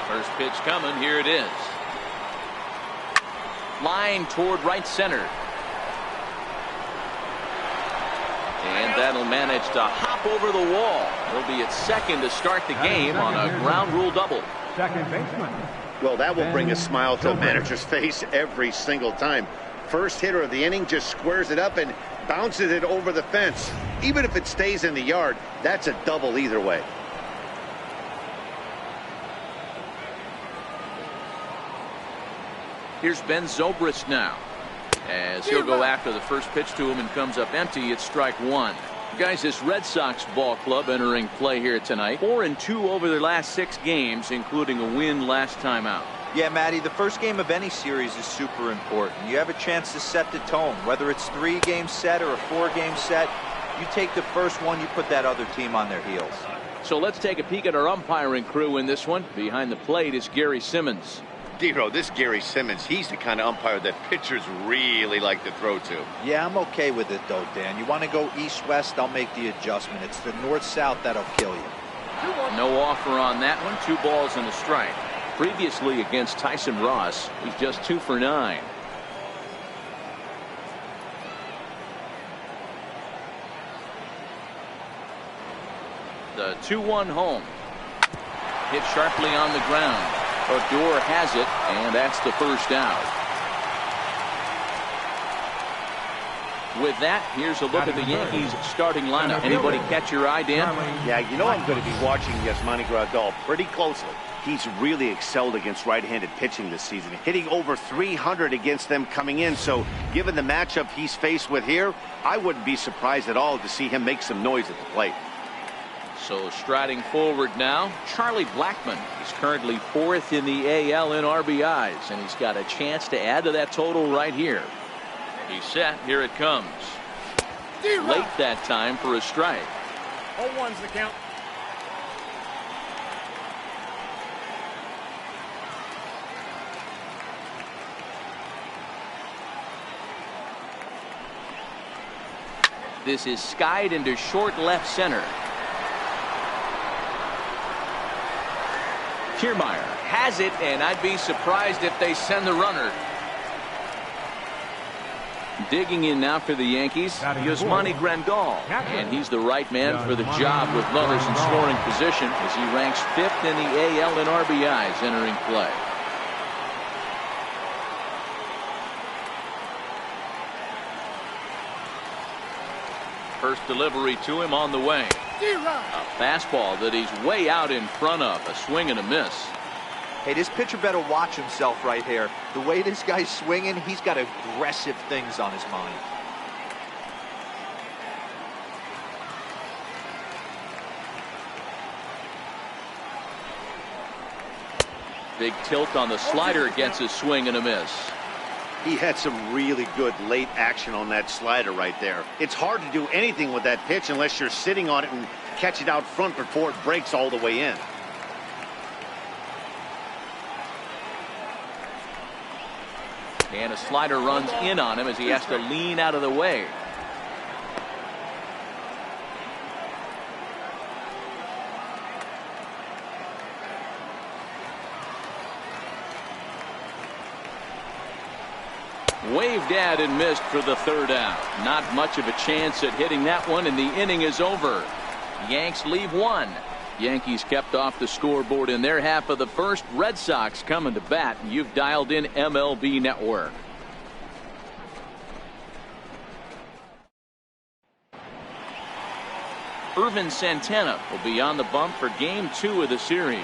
First pitch coming. Here it is. Line toward right center. And that'll manage to hop over the wall. He'll be at second to start the game on a ground rule double. Second baseman. Well, that will bring a smile to a manager's face every single time. First hitter of the inning just squares it up and bounces it over the fence. Even if it stays in the yard, that's a double either way. Here's Ben Zobrist now, as he'll go after the first pitch to him and comes up empty. It's strike one. Guys, this Red Sox ball club entering play here tonight. 4-2 over their last 6 games, including a win last time out. Yeah, Matty, the first game of any series is super important. You have a chance to set the tone, whether it's 3-game set or a 4-game set. You take the first one, you put that other team on their heels. So let's take a peek at our umpiring crew in this one. Behind the plate is Gary Simmons. Dero, this Gary Simmons, he's the kind of umpire that pitchers really like to throw to. Yeah, I'm okay with it, though, Dan. You want to go east-west, I'll make the adjustment. It's the north-south that'll kill you. No offer on that one. 2 balls and a strike. Previously against Tyson Ross, he's just 2 for 9. The 2-1 home. Hit sharply on the ground. Odor has it, and that's the first out. With that, here's a look at the Yankees starting lineup. Anybody catch your eye, Dan? Yeah, you know I'm going to be watching Yasmani Grandal pretty closely. He's really excelled against right-handed pitching this season, hitting over 300 against them coming in. So given the matchup he's faced with here, I wouldn't be surprised at all to see him make some noise at the plate. So striding forward now, Charlie Blackmon. He's currently 4th in the AL in RBIs, and he's got a chance to add to that total right here. He's set. Here it comes. Late that time for a strike. 0-1's the count. This is skied into short left center. Kiermaier has it, and I'd be surprised if they send the runner. Digging in now for the Yankees, Yasmani Grandal, and he's the right man for the job with runners in scoring position as he ranks 5th in the AL in RBIs entering play. First delivery to him on the way. A fastball that he's way out in front of. A swing and a miss. Hey, this pitcher better watch himself right here. The way this guy's swinging, he's got aggressive things on his mind. Big tilt on the slider against his swing and a miss. He had some really good late action on that slider right there. It's hard to do anything with that pitch unless you're sitting on it and catch it out front before it breaks all the way in. And a slider runs in on him as he has to lean out of the way. Waved at and missed for the 3rd out. Not much of a chance at hitting that one, and the inning is over. Yanks leave 1. Yankees kept off the scoreboard in their half of the first. Red Sox coming to bat. You've dialed in MLB Network. Irvin Santana will be on the bump for game 2 of the series.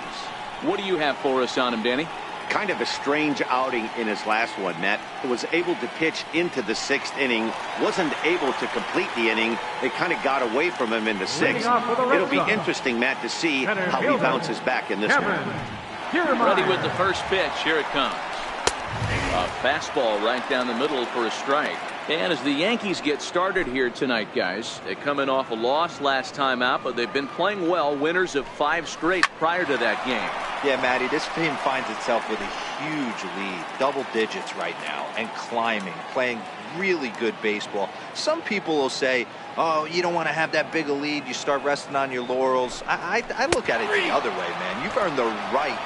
What do you have for us on him, Danny? Kind of a strange outing in his last one, Matt. Was able to pitch into the 6th inning, wasn't able to complete the inning. They kind of got away from him in the 6th. It'll be interesting, Matt, to see how he bounces back in this one. Ready with the first pitch. Here it comes. A fastball right down the middle for a strike. And as the Yankees get started here tonight, guys, they're coming off a loss last time out, but they've been playing well, winners of 5 straight prior to that game. Yeah, Matty, this team finds itself with a huge lead, double digits right now, and climbing, playing really good baseball. Some people will say, oh, you don't want to have that big a lead, you start resting on your laurels. I look at it the other way, man. You've earned the right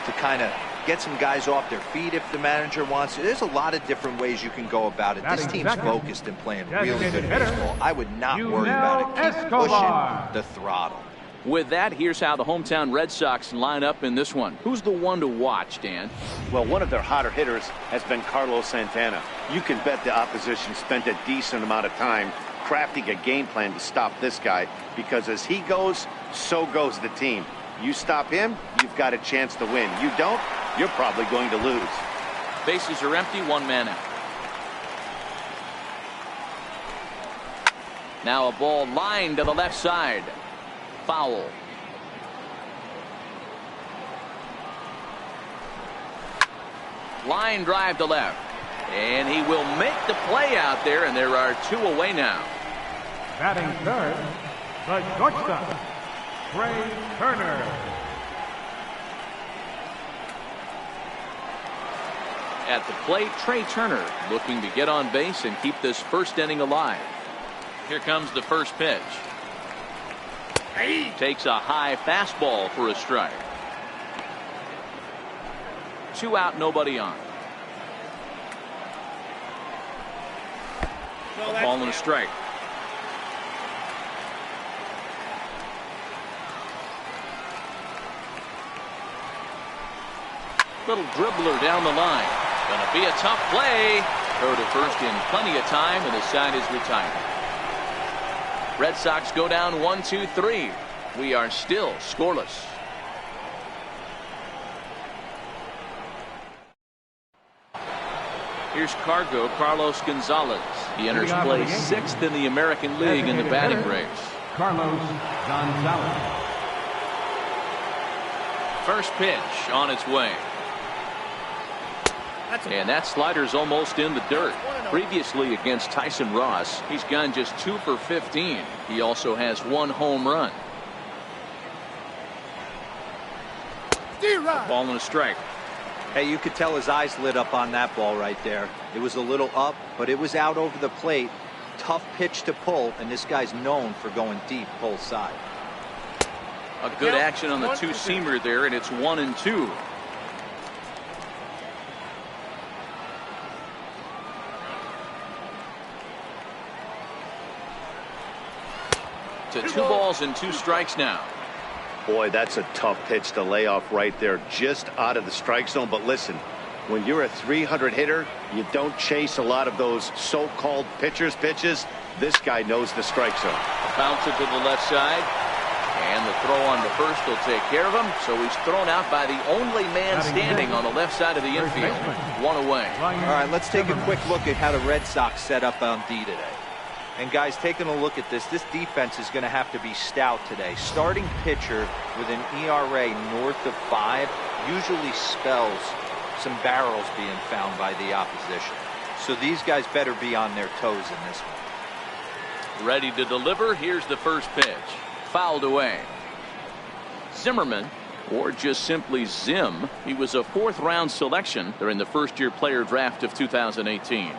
to kind of get some guys off their feet if the manager wants to. There's a lot of different ways you can go about it. This team's focused and playing really good baseball. I would not worry about it. Keep pushing the throttle. With that, here's how the hometown Red Sox line up in this one. Who's the one to watch, Dan? Well, one of their hotter hitters has been Carlos Santana. You can bet the opposition spent a decent amount of time crafting a game plan to stop this guy, because as he goes, so goes the team. You stop him, you've got a chance to win. You don't, you're probably going to lose. Bases are empty, one man out. Now a ball lined to the left side. Foul. Line drive to left. And he will make the play out there, and there are two away now. Batting third, the shortstop, Trey Turner. At the plate, Trey Turner looking to get on base and keep this first inning alive. Here comes the first pitch. Takes a high fastball for a strike. 2 out, nobody on. A ball and a strike. Little dribbler down the line. Gonna be a tough play. Throw to first in plenty of time, and the side is retired. Red Sox go down 1-2-3. We are still scoreless. Here's Carlos Gonzalez. He enters play 6th in the American League in the batting race. Carlos Gonzalez. First pitch on its way. And that slider's almost in the dirt. Previously against Tyson Ross, he's gone just 2 for 15. He also has 1 home run. A ball and a strike. Hey, you could tell his eyes lit up on that ball right there. It was a little up, but it was out over the plate. Tough pitch to pull, and this guy's known for going deep pull side. A good action on the two-seamer there, and it's 1-2. To 2 balls and 2 strikes now. Boy, that's a tough pitch to lay off right there, just out of the strike zone. But listen, when you're a 300 hitter, you don't chase a lot of those so-called pitcher's pitches. This guy knows the strike zone. Bounce it to the left side, and the throw on to first will take care of him. So he's thrown out by the only man standing on the left side of the infield. 1 away. All right, let's take a quick look at how the Red Sox set up on D today. And guys, taking a look at this defense is going to have to be stout today. Starting pitcher with an ERA north of 5 usually spells some barrels being found by the opposition. So these guys better be on their toes in this one. Ready to deliver. Here's the first pitch. Fouled away. Zimmerman, or just simply Zim, he was a 4th-round selection during the first-year player draft of 2018.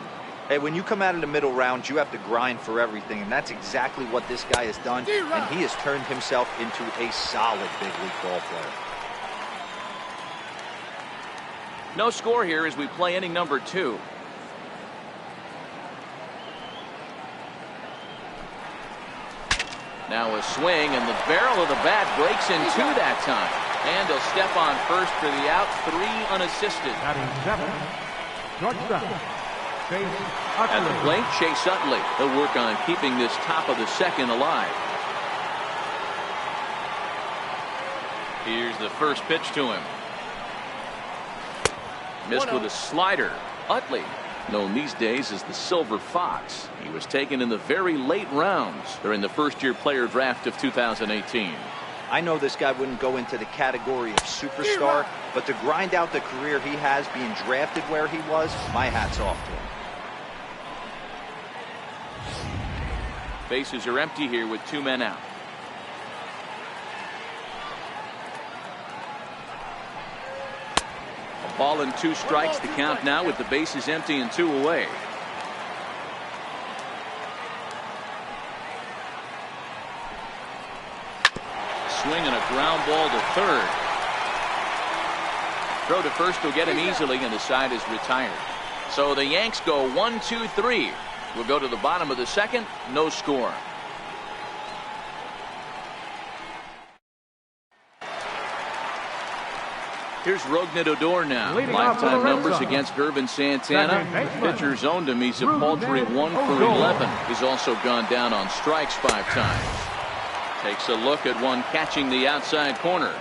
Hey, when you come out of the middle rounds, you have to grind for everything, and that's exactly what this guy has done, and he has turned himself into a solid big league ball player. No score here as we play inning number 2. Now a swing, and the barrel of the bat breaks in 2 that time. And he'll step on first for the out, 3 unassisted. Batting 7, shortstop. At the plate, Chase Utley. He'll work on keeping this top of the second alive. Here's the first pitch to him. Missed with a slider. Utley, known these days as the Silver Fox. He was taken in the very late rounds during the first-year player draft of 2018. I know this guy wouldn't go into the category of superstar, but to grind out the career he has being drafted where he was, my hat's off to him. Bases are empty here with 2 men out. A ball and 2 strikes to count now with the bases empty and 2 away. Swing and a ground ball to third. Throw to first will get him easily, and the side is retired. So the Yanks go 1-2-3. We'll go to the bottom of the second. No score. Here's Rougned Odor now. Lifetime numbers against Gervin Santana. Pitcher zoned him. He's a paltry 1 for 11. He's also gone down on strikes 5 times. Takes a look at one catching the outside corner.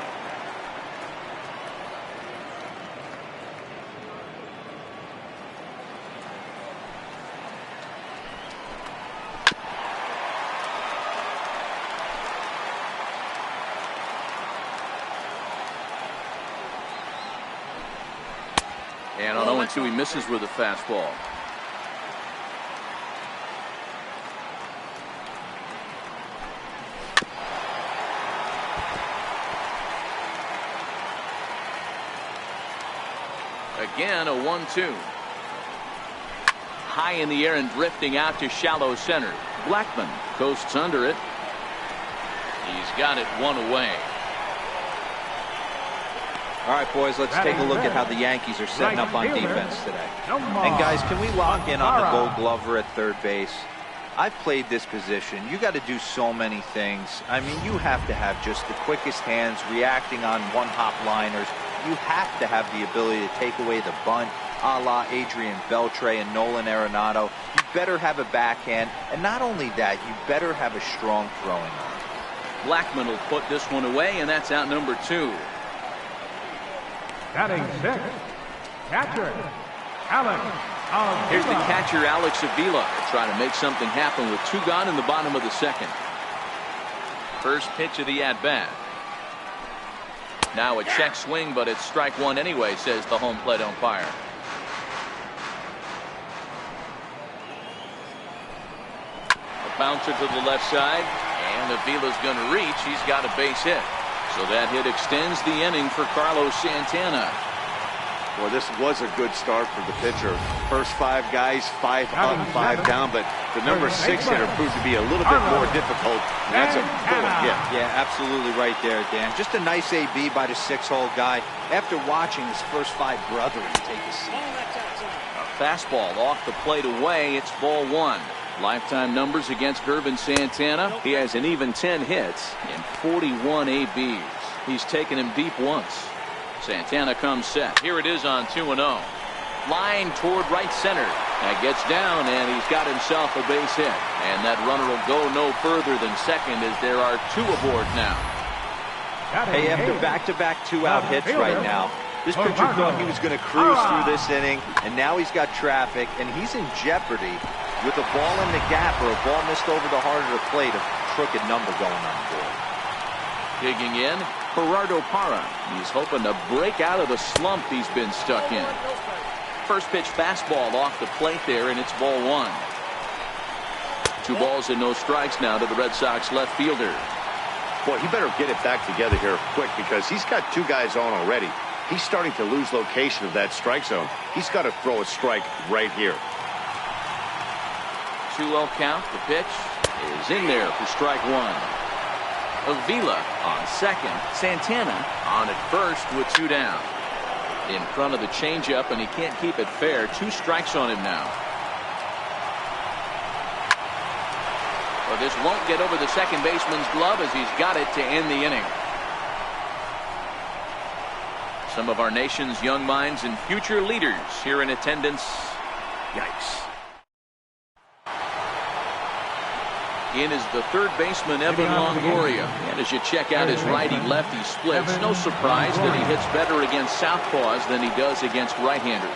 And on 0-2, he misses with a fastball. Again, a 1-2. High in the air and drifting out to shallow center. Blackmon coasts under it. He's got it 1 away. All right, boys, let's take a look at how the Yankees are setting up on defense today. And guys, can we lock in on the Gold Glover at third base? I've played this position. You got to do so many things. I mean, you have to have just the quickest hands, reacting on one-hop liners. You have to have the ability to take away the bunt, a la Adrian Beltre and Nolan Arenado. You better have a backhand, and not only that, you better have a strong throwing arm. Blackmon will put this one away, and that's out number 2. Batting 6, catcher, Alex Avila. Here's the catcher, Alex Avila, trying to make something happen with 2 gone in the bottom of the second. First pitch of the at-bat. Now a check swing, but it's strike 1 anyway, says the home plate umpire. A bouncer to the left side, and Avila's going to reach. He's got a base hit. So that hit extends the inning for Carlos Santana. Well, this was a good start for the pitcher. First 5 guys, 5 up, 5 down, but the number 6 hitter proved to be a little bit more difficult. And that's a bullet hit. Yeah, absolutely right there, Dan. Just a nice AB by the 6-hole guy. After watching his first 5 brothers take a seat. A fastball off the plate away. It's ball 1. Lifetime numbers against Gervin Santana. He has an even 10 hits and 41 ABs. He's taken him deep once. Santana comes set. Here it is on 2-0. Line toward right center. That gets down, and he's got himself a base hit. And that runner will go no further than second as there are 2 aboard now. Hey, after back-to-back 2-out hits right now, this pitcher thought he was going to cruise through this inning, and now he's got traffic, and he's in jeopardy with a ball in the gap or a ball missed over the heart of the plate, a crooked number going on the board. Digging in, Gerardo Parra. He's hoping to break out of the slump he's been stuck in. First pitch fastball off the plate there, and it's ball 1. 2 balls and no strikes now to the Red Sox left fielder. Boy, he better get it back together here quick because he's got 2 guys on already. He's starting to lose location of that strike zone. He's got to throw a strike right here. 2-0 count. The pitch is in there for strike 1. Avila on second. Santana on at first with 2 down. In front of the changeup, and he can't keep it fair. 2 strikes on him now. Well, this won't get over the second baseman's glove as he's got it to end the inning. Some of our nation's young minds and future leaders here in attendance. Yikes. In is the third baseman, Evan Longoria. And as you check out his righty-lefty splits, no surprise that he hits better against southpaws than he does against right-handers.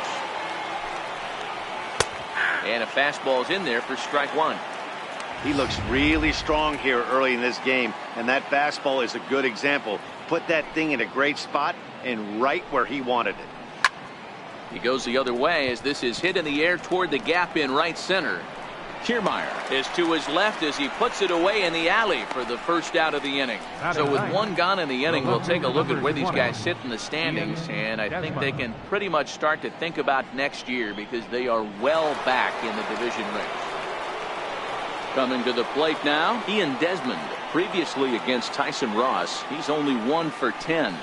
And a fastball's in there for strike 1. He looks really strong here early in this game, and that fastball is a good example. Put that thing in a great spot and right where he wanted it. He goes the other way as this is hit in the air toward the gap in right center. Kiermaier is to his left as he puts it away in the alley for the first out of the inning. So with 1 gone in the inning, we'll take a look at where these guys sit in the standings, and I think they can pretty much start to think about next year because they are well back in the division race. Coming to the plate now, Ian Desmond. Previously against Tyson Ross, he's only 1 for 10.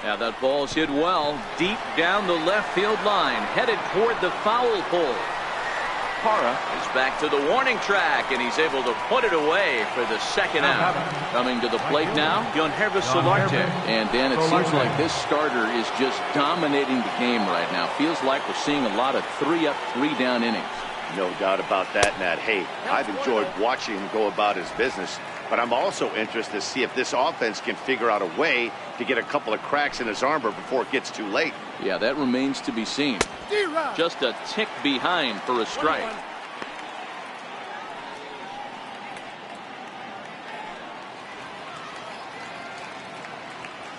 Now that ball's hit well, deep down the left field line, headed toward the foul pole. Parra is back to the warning track, and he's able to put it away for the second out. Coming to the plate now, Yangervis Solarte. And Dan, it seems like this starter is just dominating the game right now. Feels like we're seeing a lot of 3-up, 3-down innings. No doubt about that, Matt. Hey, I've enjoyed watching him go about his business, but I'm also interested to see if this offense can figure out a way to get a couple of cracks in his armor before it gets too late. Yeah, that remains to be seen. Just a tick behind for a strike.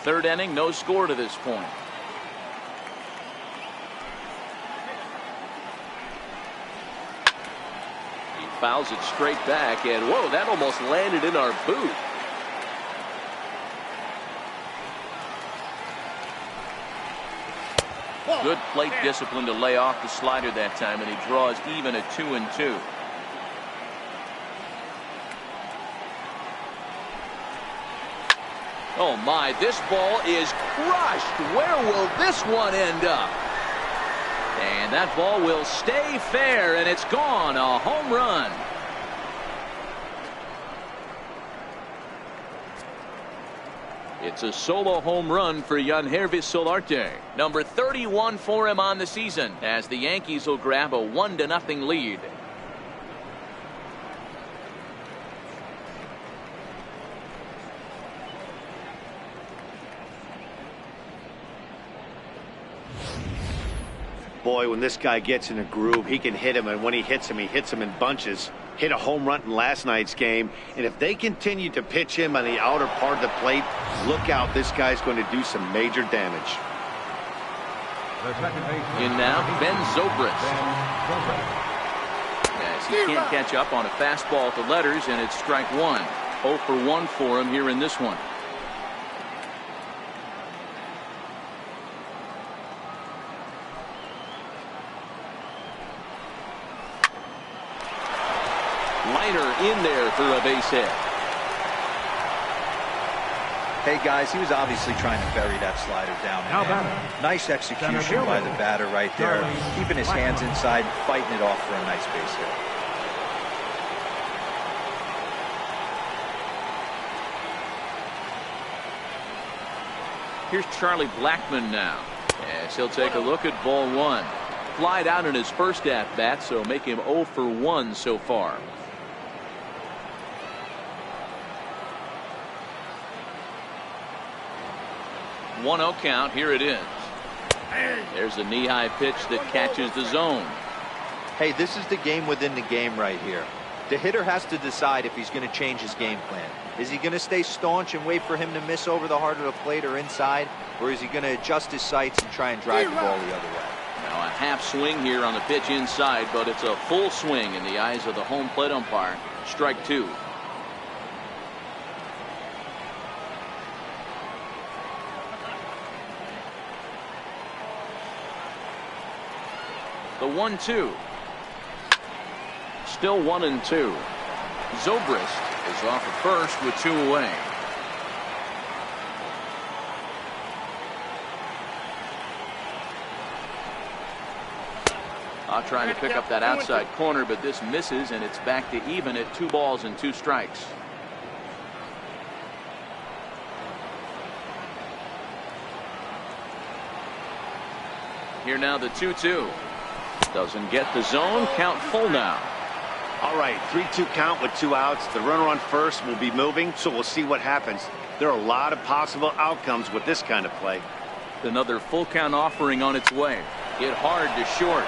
Third inning, no score to this point. Fouls it straight back, and whoa, that almost landed in our boot. Good plate discipline to lay off the slider that time, and he draws even at 2-2. Oh my, this ball is crushed. Where will this one end up? And that ball will stay fair, and it's gone. A home run. It's a solo home run for Yangervis Solarte. Number 31 for him on the season, as the Yankees will grab a 1-0 lead. Boy, when this guy gets in a groove, he can hit him, and when he hits him in bunches. Hit a home run in last night's game, and if they continue to pitch him on the outer part of the plate, look out, this guy's going to do some major damage. In now, Ben Zobrist. As he can't catch up on a fastball at the letters, and it's strike one. 0 for 1 for him here in this one. Liner in there for a base hit. Hey guys, he was obviously trying to bury that slider down there. Nice execution by the batter right there, keeping his hands inside, fighting it off for a nice base hit. Here's Charlie Blackmon now, as he'll take a look at ball one. Flied out in his first at bat, so make him 0 for 1 so far. 1-0 count. Here it is. There's a knee-high pitch that catches the zone. Hey, this is the game within the game right here. The hitter has to decide if he's going to change his game plan. Is he going to stay staunch and wait for him to miss over the heart of the plate or inside, or is he going to adjust his sights and try and drive the ball the other way? Now a half swing here on the pitch inside, but it's a full swing in the eyes of the home plate umpire. Strike two. The 1-2. Still 1-2. Zobrist is off at first with 2 away. Trying to pick up that outside corner, but this misses, and it's back to even at 2 balls and 2 strikes. Here now the 2-2. Doesn't get the zone. Count full now. All right, 3-2 count with 2 outs. The runner on first will be moving, so we'll see what happens. There are a lot of possible outcomes with this kind of play. Another full count offering on its way. Hit hard to short.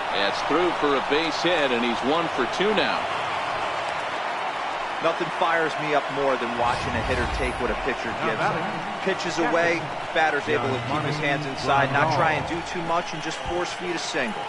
That's through for a base hit, and he's 1 for 2 now. Nothing fires me up more than watching a hitter take what a pitcher gives him. Pitches away, batter's able to keep his hands inside, not try and do too much, and just force feed a single.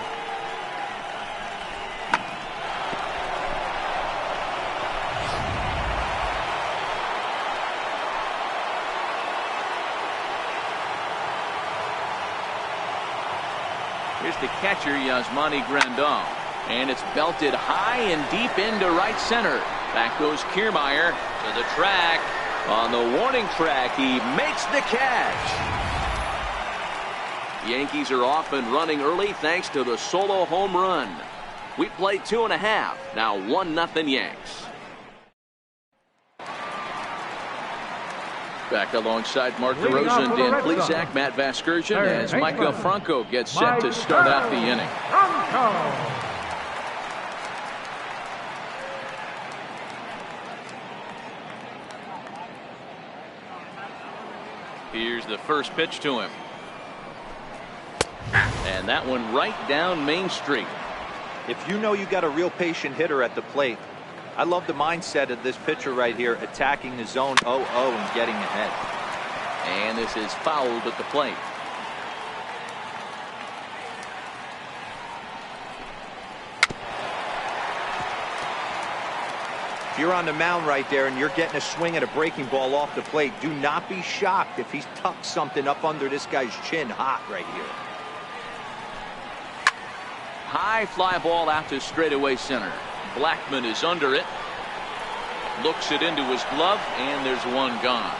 Here's the catcher, Yasmani Grandal. And it's belted high and deep into right center. Back goes Kiermaier to the track. On the warning track, he makes the catch. Yankees are off and running early thanks to the solo home run. We played 2.5. Now 1-0 Yanks. Back alongside Mark DeRosa and Dan Plesac, Matt Vasgersian, as Micah Franco gets set to start out the inning. Here's the first pitch to him. And that one right down Main Street. If you know you got a real patient hitter at the plate, I love the mindset of this pitcher right here, attacking the zone 0-0 and getting ahead. And this is fouled at the plate. If you're on the mound right there and you're getting a swing at a breaking ball off the plate, do not be shocked if he's tucked something up under this guy's chin hot right here. High fly ball out to straightaway center. Blackman is under it. Looks it into his glove, and there's one gone.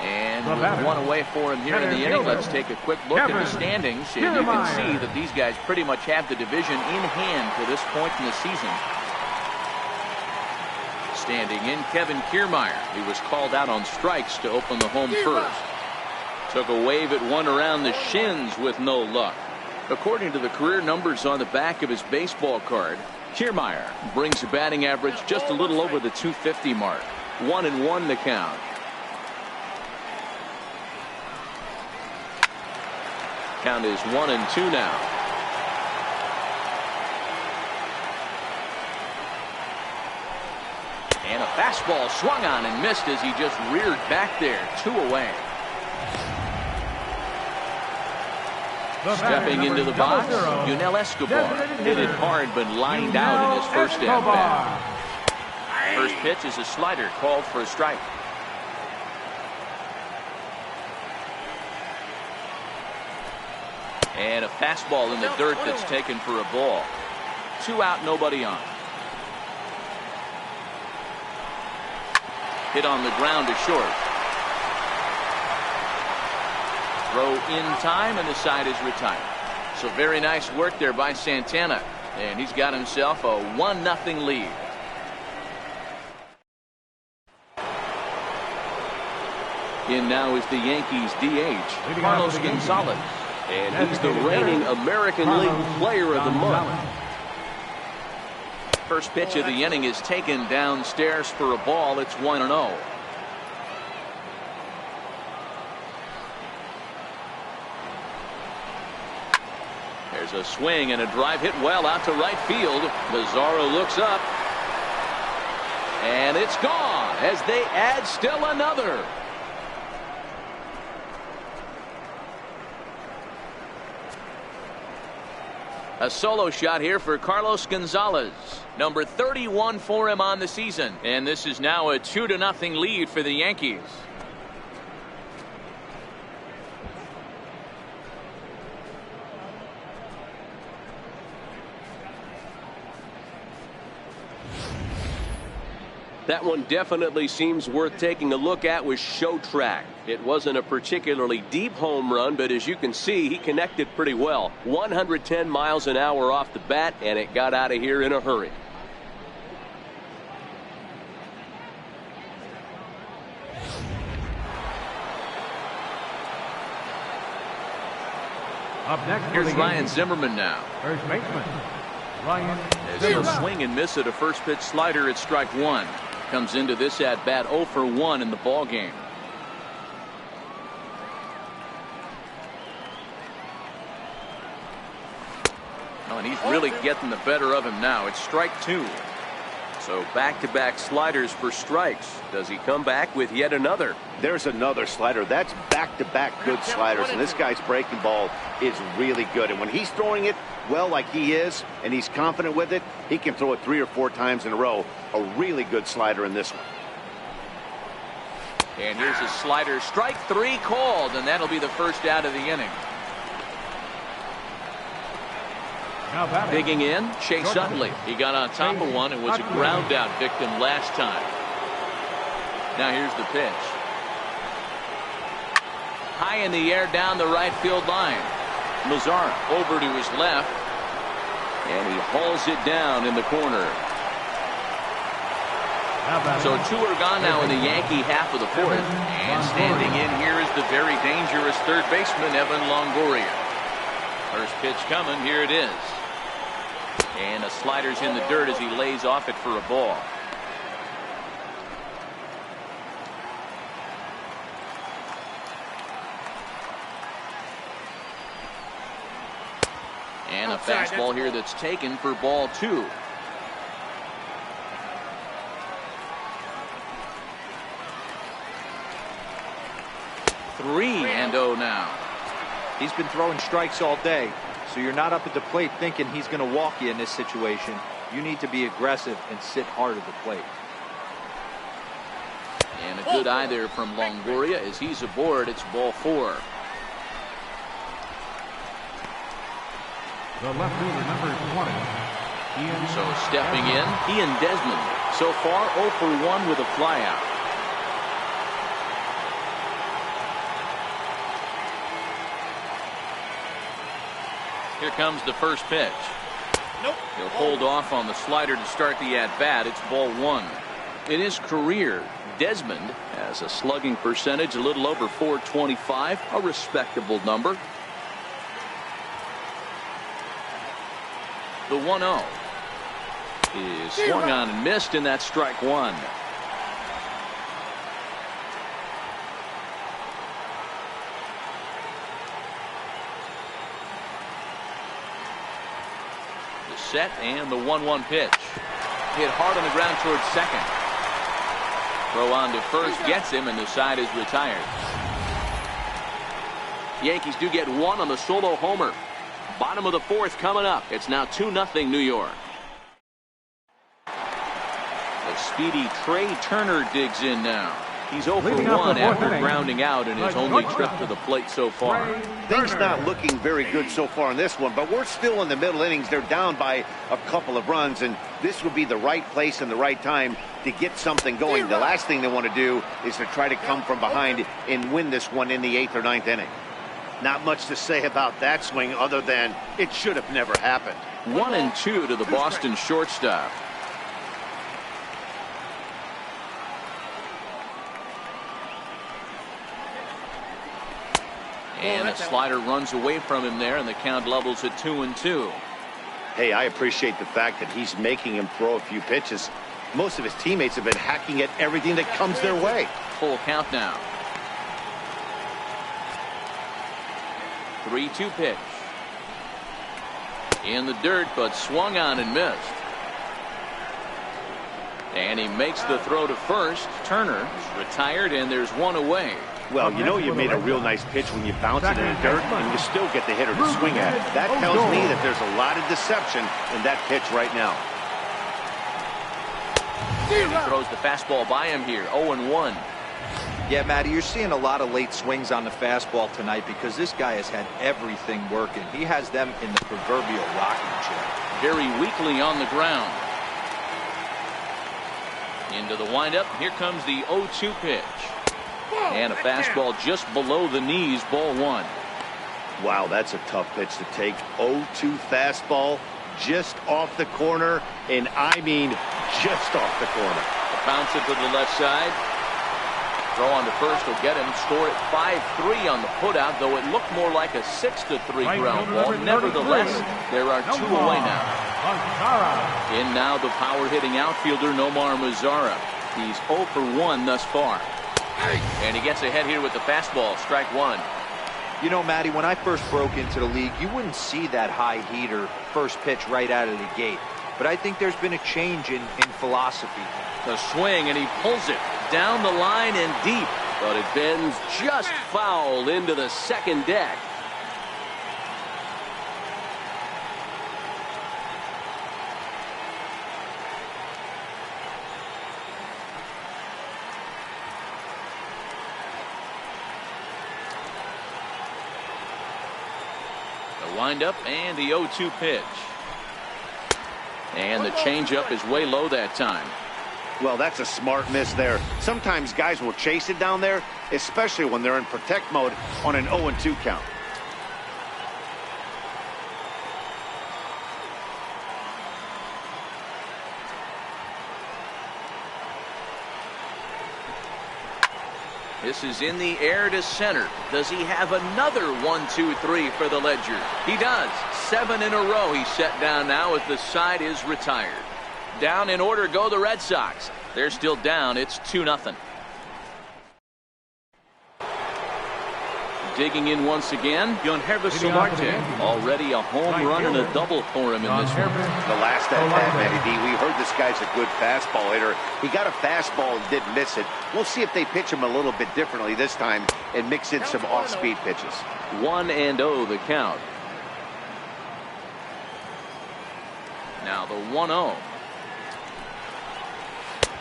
And with one away for him here in the inning, let's take a quick look at the standings. And you can see that these guys pretty much have the division in hand to this point in the season. Standing in, Kevin Kiermaier. He was called out on strikes to open the home first. Took a wave at one around the shins with no luck. According to the career numbers on the back of his baseball card, Kiermaier brings a batting average just a little over the .250 mark. 1-1 the count. Count is 1-2 now. And a fastball swung on and missed as he just reared back there. 2 away. Stepping into the box, Yunel Escobar hit it hard but lined out in his first at-bat. First pitch is a slider called for a strike. And a fastball in the dirt that's taken for a ball. 2 out, nobody on. Hit on the ground to short. Throw in time, and the side is retired. So very nice work there by Santana. And he's got himself a 1-0 lead. In now is the Yankees DH, Carlos Gonzalez. And he's the reigning American League Player of the Month. First pitch of the inning is taken downstairs for a ball. It's 1-0. There's a swing and a drive hit well out to right field. Mazzaro looks up. And it's gone as they add still another. A solo shot here for Carlos Gonzalez. Number 31 for him on the season. And this is now a 2-0 lead for the Yankees. That one definitely seems worth taking a look at with Show Track. It wasn't a particularly deep home run, but as you can see, he connected pretty well. 110 miles an hour off the bat, and it got out of here in a hurry. Up next, here's Ryan Zimmerman now. First baseman, Ryan There's a swing and miss at a first pitch slider at strike 1. Comes into this at bat 0 for 1 in the ball game. Oh, and he's really getting the better of him now. It's strike 2. So back-to-back sliders for strikes. Does he come back with yet another? There's another slider. That's back-to-back good sliders, and this guy's breaking ball is really good. And when he's throwing it well like he is, and he's confident with it, he can throw it 3 or 4 times in a row. A really good slider in this one. And here's a slider. Strike 3 called, and that'll be the first out of the inning. Digging in, Chase Utley. He got on top of one and was a ground out victim last time. Now here's the pitch. high in the air down the right field line. Mazzara over to his left, and he hauls it down in the corner. So 2 are gone now in the Yankee half of the 4th. And standing in here is the very dangerous third baseman, Evan Longoria. First pitch coming. Here it is. And a slider's in the dirt as he lays off it for a ball. And a fastball here that's taken for ball 2. Three and 0 now. He's been throwing strikes all day, so you're not up at the plate thinking he's going to walk you in this situation. You need to be aggressive and sit hard at the plate. And a good eye there from Longoria as he's aboard. It's ball 4. The left fielder, number 20. So stepping in, Ian Desmond. So far 0 for 1 with a flyout. Here comes the first pitch. Nope. He'll hold off on the slider to start the at-bat. It's ball 1. In his career, Desmond has a slugging percentage a little over .425, a respectable number. The 1-0 is swung on and missed, and that's strike 1. Set and the 1-1 pitch. Hit hard on the ground towards second. Throw on to first gets him, and the side is retired. Yankees do get 1 on the solo homer. Bottom of the 4th coming up. It's now 2-0 New York. The speedy Trey Turner digs in now. He's 0 for 1 after grounding out in his only trip to the plate so far. Things not looking very good so far in this one, but we're still in the middle innings. They're down by a couple of runs, and this would be the right place and the right time to get something going. The last thing they want to do is to try to come from behind and win this one in the 8th or 9th inning. Not much to say about that swing other than it should have never happened. 1-2 to the Boston shortstop. And the slider runs away from him there, and the count levels at 2-2. Hey, I appreciate the fact that he's making him throw a few pitches. Most of his teammates have been hacking at everything that comes their way. Full count now. 3-2 pitch. In the dirt, but swung on and missed. And he makes the throw to first. Turner is retired, and there's 1 away. Well, you know you made a real nice pitch when you bounce it in the dirt and you still get the hitter to swing at it. That tells me that there's a lot of deception in that pitch right now. And he throws the fastball by him here. 0-1. Yeah, Matty, you're seeing a lot of late swings on the fastball tonight because this guy has had everything working. He has them in the proverbial rocking chair. Very weakly on the ground. Into the windup. Here comes the 0-2 pitch. And a fastball just below the knees, ball 1. Wow, that's a tough pitch to take. 0-2 fastball just off the corner, and I mean just off the corner. Bounce it to the left side. Throw on to first will get him. Score at 5-3 on the putout, though it looked more like a 6-3 ground ball. Nevertheless, there are 2 away now. In now the power hitting outfielder Nomar Mazzara. He's 0 for 1 thus far. And he gets ahead here with the fastball. Strike 1. You know, Matty, when I first broke into the league, you wouldn't see that high heater first pitch right out of the gate. But I think there's been a change in philosophy. The swing, and he pulls it down the line and deep. But it bends just foul into the second deck. Windup and the 0-2 pitch. And the changeup is way low that time. Well, that's a smart miss there. Sometimes guys will chase it down there, especially when they're in protect mode on an 0-2 count. This is in the air to center. Does he have another 1-2-3 for the Ledger? He does. 7 in a row he's set down now as the side is retired. Down in order go the Red Sox. They're still down. It's 2-0. Digging in once again, already a home run and a double for him in this one. The last at-bat, Matty D, we heard this guy's a good fastball hitter. He got a fastball and didn't miss it. We'll see if they pitch him a little bit differently this time and mix in some off-speed pitches. 1-0 the count. Now the 1-0.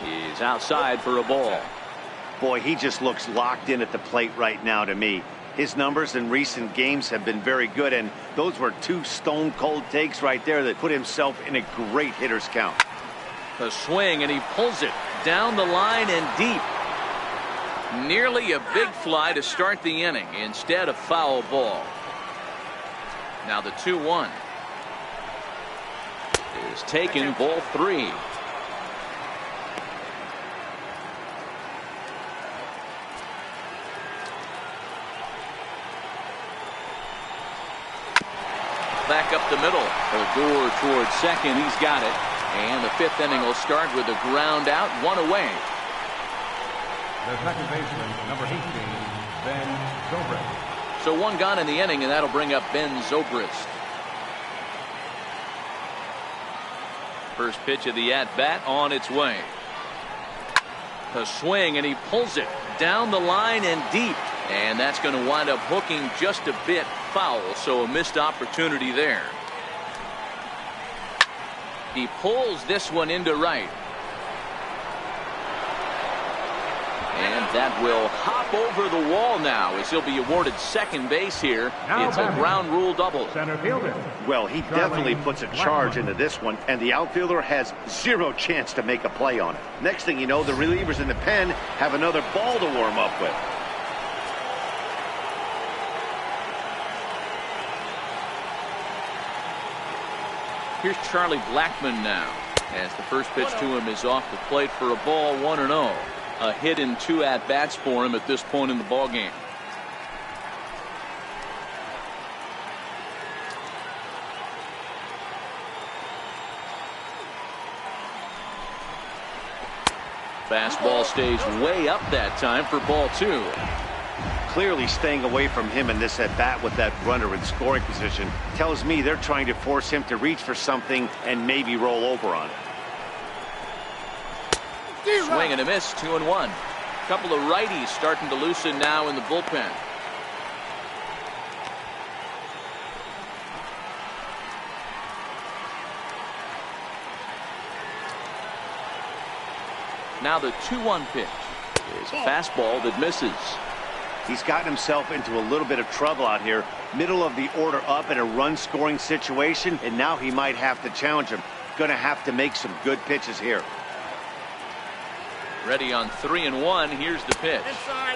He's outside for a ball. Boy, he just looks locked in at the plate right now to me. His numbers in recent games have been very good, and those were 2 stone-cold takes right there that put himself in a great hitter's count. A swing, and he pulls it down the line and deep. Nearly a big fly to start the inning. Instead, a foul ball. Now the 2-1 is taken, ball 3. Back up the middle. Odor towards second. He's got it. And the 5th inning will start with a ground out, 1 away. The second baseman, number 18, Ben Zobrist. So 1 gone in the inning, and that'll bring up Ben Zobrist. First pitch of the at-bat on its way. A swing, and he pulls it down the line and deep. And that's going to wind up hooking just a bit foul, so a missed opportunity there. He pulls this one into right. And that will hop over the wall now as he'll be awarded second base here. It's a ground rule double. Center fielder. Well, he definitely puts a charge into this one, and the outfielder has 0 chance to make a play on it. Next thing you know, the relievers in the pen have another ball to warm up with. Here's Charlie Blackmon now, as the first pitch to him is off the plate for a ball, 1-0. A hit in 2 at-bats for him at this point in the ballgame. Fastball stays way up that time for ball 2. Clearly staying away from him in this at-bat with that runner in scoring position tells me they're trying to force him to reach for something and maybe roll over on it. Swing and a miss, 2-1. Couple of righties starting to loosen now in the bullpen. Now the 2-1 pitch is a fastball that misses. He's gotten himself into a little bit of trouble out here. Middle of the order up in a run-scoring situation, and now he might have to challenge him. Going to have to make some good pitches here. Ready on 3-1. Here's the pitch.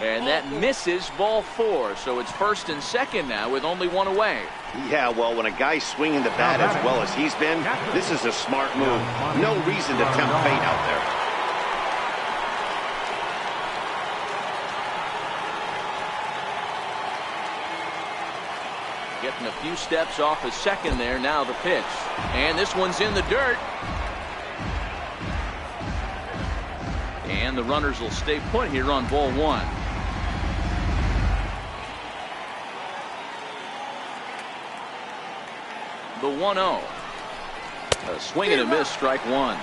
And that misses, ball 4. So it's first and second now with only 1 away. Yeah, well, when a guy's swinging the bat as well as he's been, this is a smart move. No reason to tempt fate out there. Getting a few steps off the second there. Now the pitch. And this one's in the dirt. And the runners will stay put here on ball 1. The 1-0. A swing and a miss, strike 1.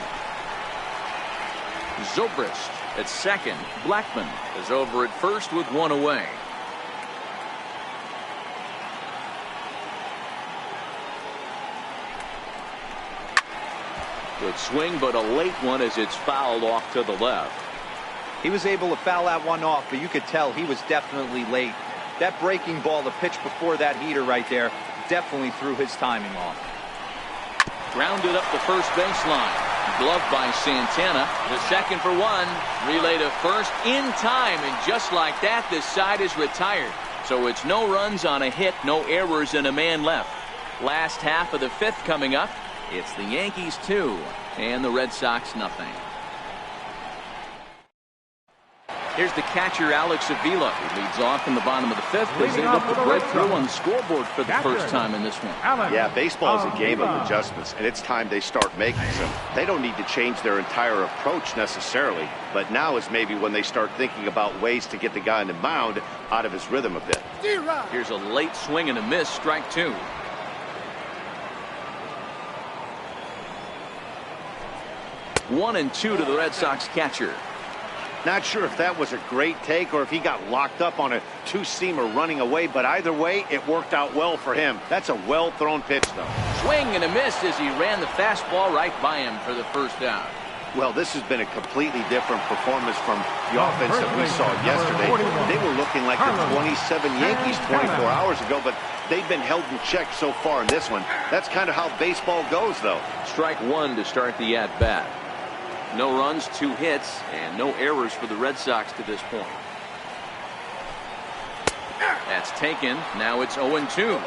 Zobrist at second. Blackmon is over at first with 1 away. Good swing, but a late one as it's fouled off to the left. He was able to foul that one off, but you could tell he was definitely late. That breaking ball, the pitch before that heater right there, definitely threw his timing off. Grounded up the first baseline. glove by Santana. The second for one. Relay to first in time, and just like that, this side is retired. So it's no runs on a hit, no errors, and a man left. Last half of the fifth coming up. It's the Yankees 2 and the Red Sox nothing. Here's the catcher, Alex Avila. He leads off in the bottom of the fifth as they look to break through on the scoreboard for the first time in this one. Yeah, baseball is a game of adjustments, and it's time they start making some. They don't need to change their entire approach necessarily, but now is maybe when they start thinking about ways to get the guy on the mound out of his rhythm a bit. Here's a late swing and a miss, strike two. One and two to the Red Sox catcher. Not sure if that was a great take or if he got locked up on a two-seamer running away, but either way, it worked out well for him. That's a well-thrown pitch, though. Swing and a miss as he ran the fastball right by him for the first out. Well, this has been a completely different performance from the offense that we saw yesterday. They were looking like the 27 Yankees 24 hours ago, but they've been held in check so far in this one. That's kind of how baseball goes, though. Strike one to start the at-bat. No runs, 2 hits, and no errors for the Red Sox to this point. That's taken. Now it's 0-2.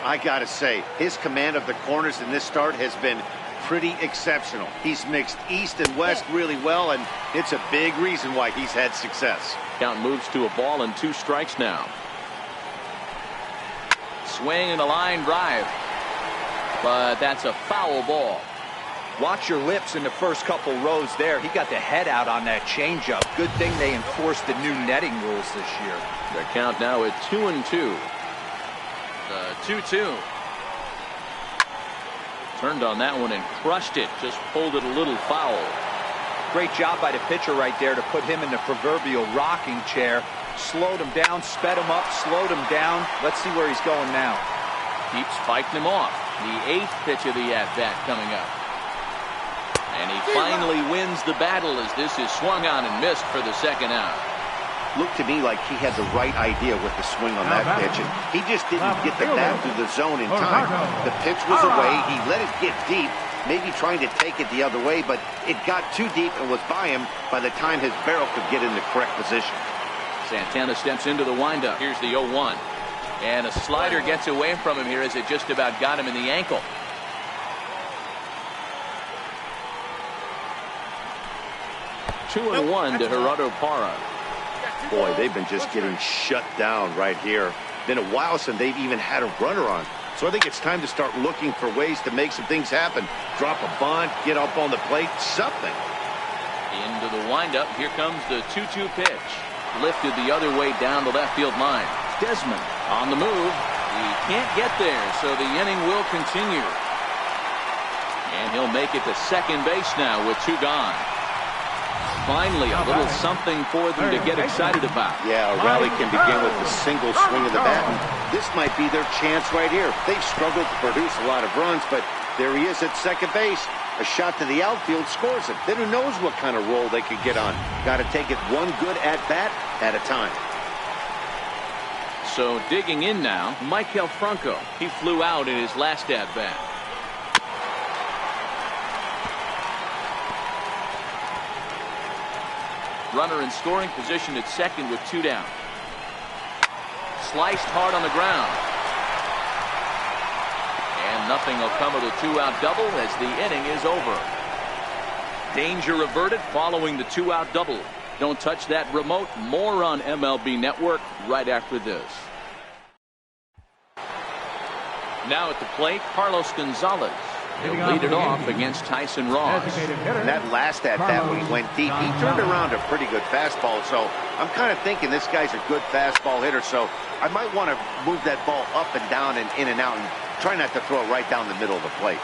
I gotta say, his command of the corners in this start has been pretty exceptional. He's mixed east and west really well, and it's a big reason why he's had success. Count moves to a ball and 2 strikes now. Swing and a line drive, but that's a foul ball. Watch your lips in the first couple rows there. He got the head out on that changeup. Good thing they enforced the new netting rules this year. Their count now at 2-2. 2-2. Turned on that one and crushed it. Just pulled it a little foul. Great job by the pitcher right there to put him in the proverbial rocking chair. Slowed him down, sped him up, slowed him down. Let's see where he's going now. Keeps fighting him off. The 8th pitch of the at-bat coming up. And he finally wins the battle as this is swung on and missed for the second out. Looked to me like he had the right idea with the swing on that pitch, and he just didn't get the bat through the zone in time. The pitch was away. He let it get deep, maybe trying to take it the other way, but it got too deep and was by him by the time his barrel could get in the correct position. Santana steps into the windup. Here's the 0-1. And a slider gets away from him here as it just about got him in the ankle. 2-1 to Gerardo Parra. Boy, they've been just getting shut down right here. Been a while since they've even had a runner on. So I think it's time to start looking for ways to make some things happen. Drop a bunt, get up on the plate, something. Into the windup. Here comes the 2-2 pitch. Lifted the other way down the left field line. Desmond on the move. He can't get there, so the inning will continue. And he'll make it to second base now with 2 gone. Finally, a little something for them to get excited about. Yeah, a rally can begin with a single swing of the bat, and this might be their chance right here. They've struggled to produce a lot of runs, but there he is at second base. A shot to the outfield scores it. Then who knows what kind of roll they could get on. Got to take it one good at-bat at a time. So digging in now, Maikel Franco. He flew out in his last at-bat. Runner in scoring position at second with 2 down. Sliced hard on the ground. And nothing will come of the 2-out double as the inning is over. Danger averted following the 2-out double. Don't touch that remote. More on MLB Network right after this. Now at the plate, Carlos Gonzalez. He'll lead it off against Tyson Ross. And that last at-bat when he went deep, he turned around a pretty good fastball. So I'm kind of thinking this guy's a good fastball hitter. So I might want to move that ball up and down and in and out and try not to throw it right down the middle of the plate.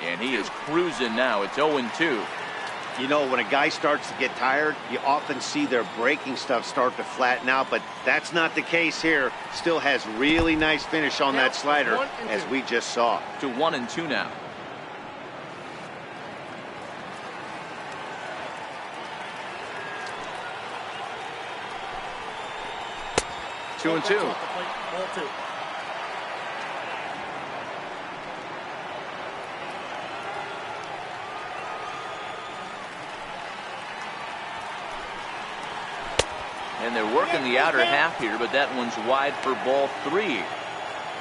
And he is cruising now. It's 0-2. You know, when a guy starts to get tired, you often see their breaking stuff start to flatten out, but that's not the case here. Still has really nice finish on that slider, as we just saw. To 1-2 now. Two and two. And they're working the outer half here, but that one's wide for ball 3.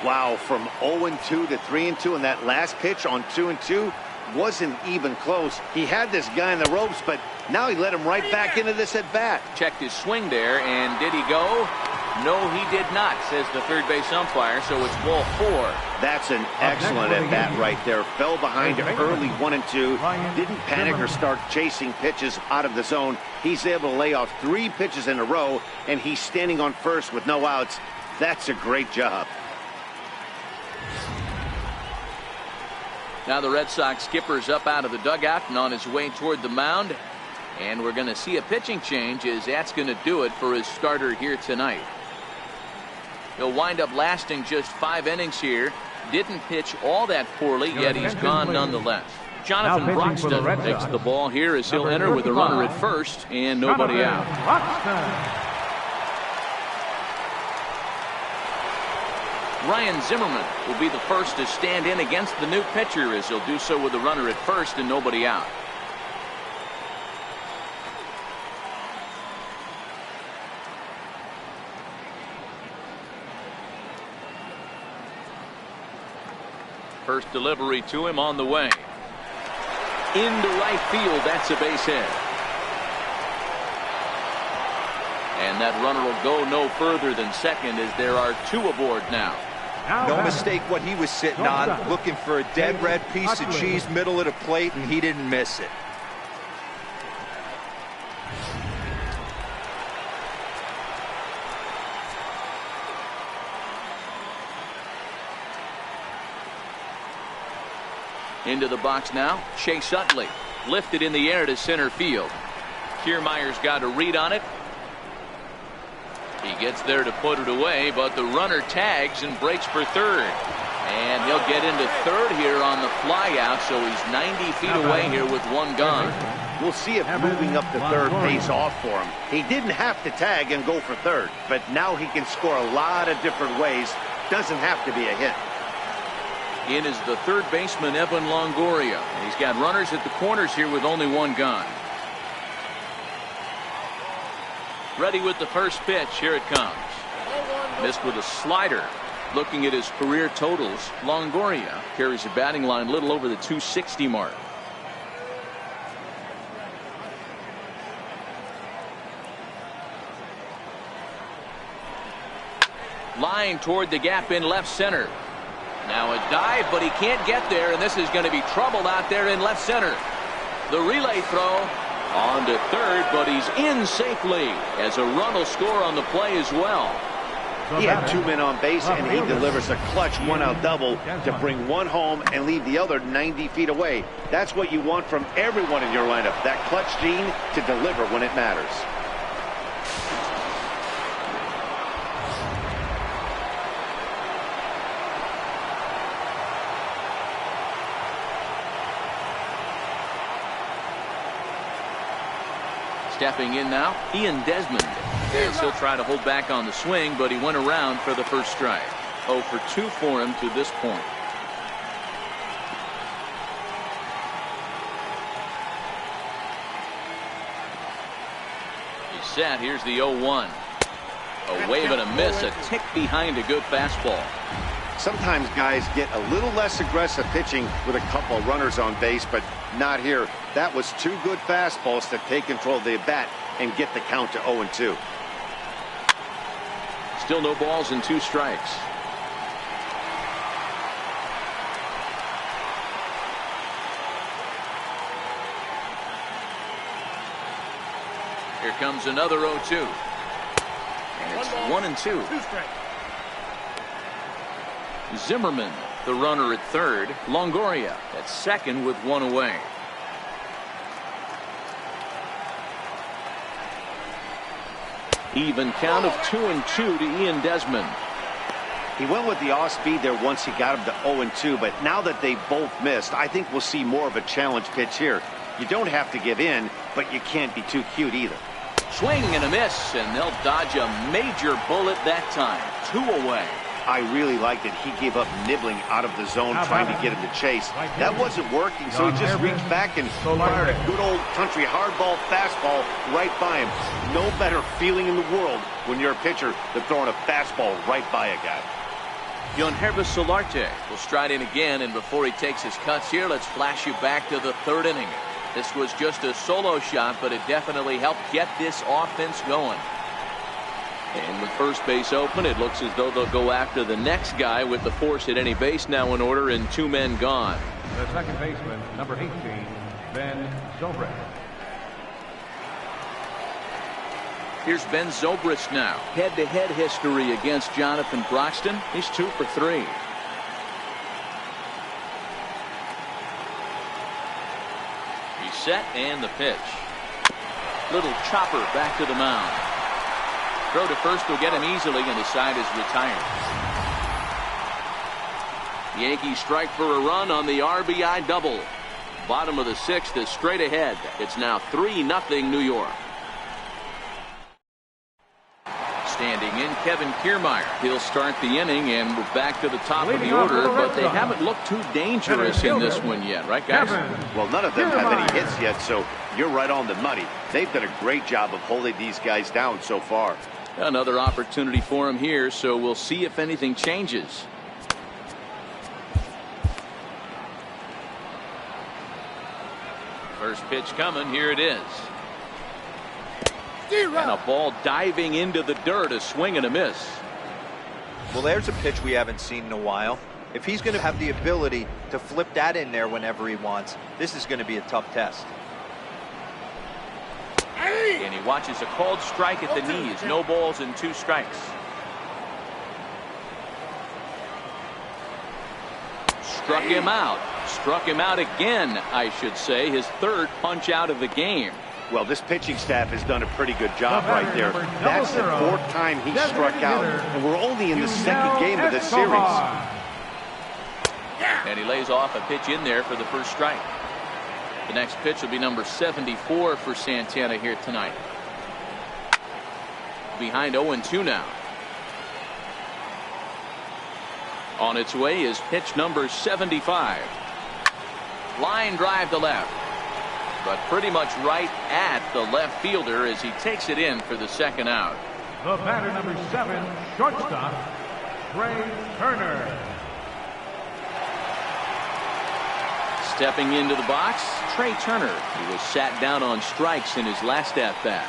Wow, from 0-2 to 3-2, and that last pitch on 2-2 wasn't even close. He had this guy in the ropes, but now he let him right back into this at bat. Checked his swing there, and did he go? No, he did not, says the third base umpire, so it's ball 4. That's an excellent at bat right there. Fell behind early 1-2. Didn't panic or start chasing pitches out of the zone. He's able to lay off 3 pitches in a row, and he's standing on first with no outs. That's a great job. Now the Red Sox skipper's up out of the dugout and on his way toward the mound. And we're going to see a pitching change, as that's going to do it for his starter here tonight. He'll wind up lasting just 5 innings here. Didn't pitch all that poorly, yet he's gone nonetheless. Jonathan Broxton takes the ball here as he'll enter with a runner at first and nobody out. Ryan Zimmerman will be the first to stand in against the new pitcher, as he'll do so with a runner at first and nobody out. First delivery to him on the way. Into right field, that's a base hit. And that runner will go no further than second, as there are 2 aboard now. No mistake what he was sitting on, looking for a dead red piece of cheese middle of the plate, and he didn't miss it. Into the box now, Chase Utley. Lifted in the air to center field. Kiermaier's got a read on it. He gets there to put it away, but the runner tags and breaks for third. And he'll get into third here on the fly out, so he's 90 feet away here with 1 gone. We'll see if moving up to third pays off for him. He didn't have to tag and go for third, but now he can score a lot of different ways. Doesn't have to be a hit. In is the third baseman, Evan Longoria. And he's got runners at the corners here with only 1 gone. Ready with the first pitch. Here it comes. Missed with a slider. Looking at his career totals, Longoria carries a batting line little over the 260 mark. Line toward the gap in left center. Now a dive, but he can't get there, and this is going to be trouble out there in left center. The relay throw on to third, but he's in safely, as a run will score on the play as well. He had 2 men on base, and he delivers a clutch 1-out double to bring 1 home and leave the other 90 feet away. That's what you want from everyone in your lineup, that clutch gene to deliver when it matters. Stepping in now, Ian Desmond. And he'll try to hold back on the swing, but he went around for the first strike. 0 for 2 for him to this point. He's set. Here's the 0-1. A wave and a miss, a tick behind a good fastball. Sometimes guys get a little less aggressive pitching with a couple runners on base, but not here. That was 2 good fastballs to take control of the bat and get the count to 0-2. Still no balls and 2 strikes. Here comes another 0-2. And it's 1-2. Zimmerman, the runner at third. Longoria at second with 1 away. Even count of 2-2 to Ian Desmond. He went with the off speed there once he got him to 0-2, but now that they both missed, I think we'll see more of a challenge pitch here. You don't have to give in, but you can't be too cute either. Swing and a miss, and they'll dodge a major bullet that time. 2 away. I really liked it. He gave up nibbling out of the zone, trying to get him to chase. That wasn't working, so he just reached back and fired a good old country hardball fastball right by him. No better feeling in the world when you're a pitcher than throwing a fastball right by a guy. Yangervis Solarte will stride in again, and before he takes his cuts here, let's flash you back to the third inning. This was just a solo shot, but it definitely helped get this offense going. And with first base open, it looks as though they'll go after the next guy with the force at any base now in order and 2 men gone. The second baseman, number 18, Ben Zobrist. Here's Ben Zobrist now. Head-to-head history against Jonathan Broxton. He's 2 for 3. He's set, and the pitch. Little chopper back to the mound. Throw to first will get him easily, and the side is retired. The Yankees strike for a run on the RBI double. Bottom of the 6th is straight ahead. It's now 3-0 New York. Standing in, Kevin Kiermaier. He'll start the inning, and we're back to the top of the order, but they haven't looked too dangerous in this one yet, right, guys? Well, none of them have any hits yet, so you're right on the money. They've done a great job of holding these guys down so far. Another opportunity for him here, so we'll see if anything changes. First pitch coming, here it is. And a ball diving into the dirt, a swing and a miss. Well, there's a pitch we haven't seen in a while. If he's going to have the ability to flip that in there whenever he wants, this is going to be a tough test. And he watches a called strike at the knees. No balls and 2 strikes. Struck him out. Struck him out again, I should say. His 3rd punch out of the game. Well, this pitching staff has done a pretty good job right there. That's the 4th time he struck out, and we're only in the 2nd game of this series. And he lays off a pitch in there for the first strike. The next pitch will be number 74 for Santana here tonight. Behind 0-2 now. On its way is pitch number 75. Line drive to left, but pretty much right at the left fielder as he takes it in for the 2nd out. The batter, number 7, shortstop, Trey Turner. Stepping into the box, Trey Turner. He was sat down on strikes in his last at-bat.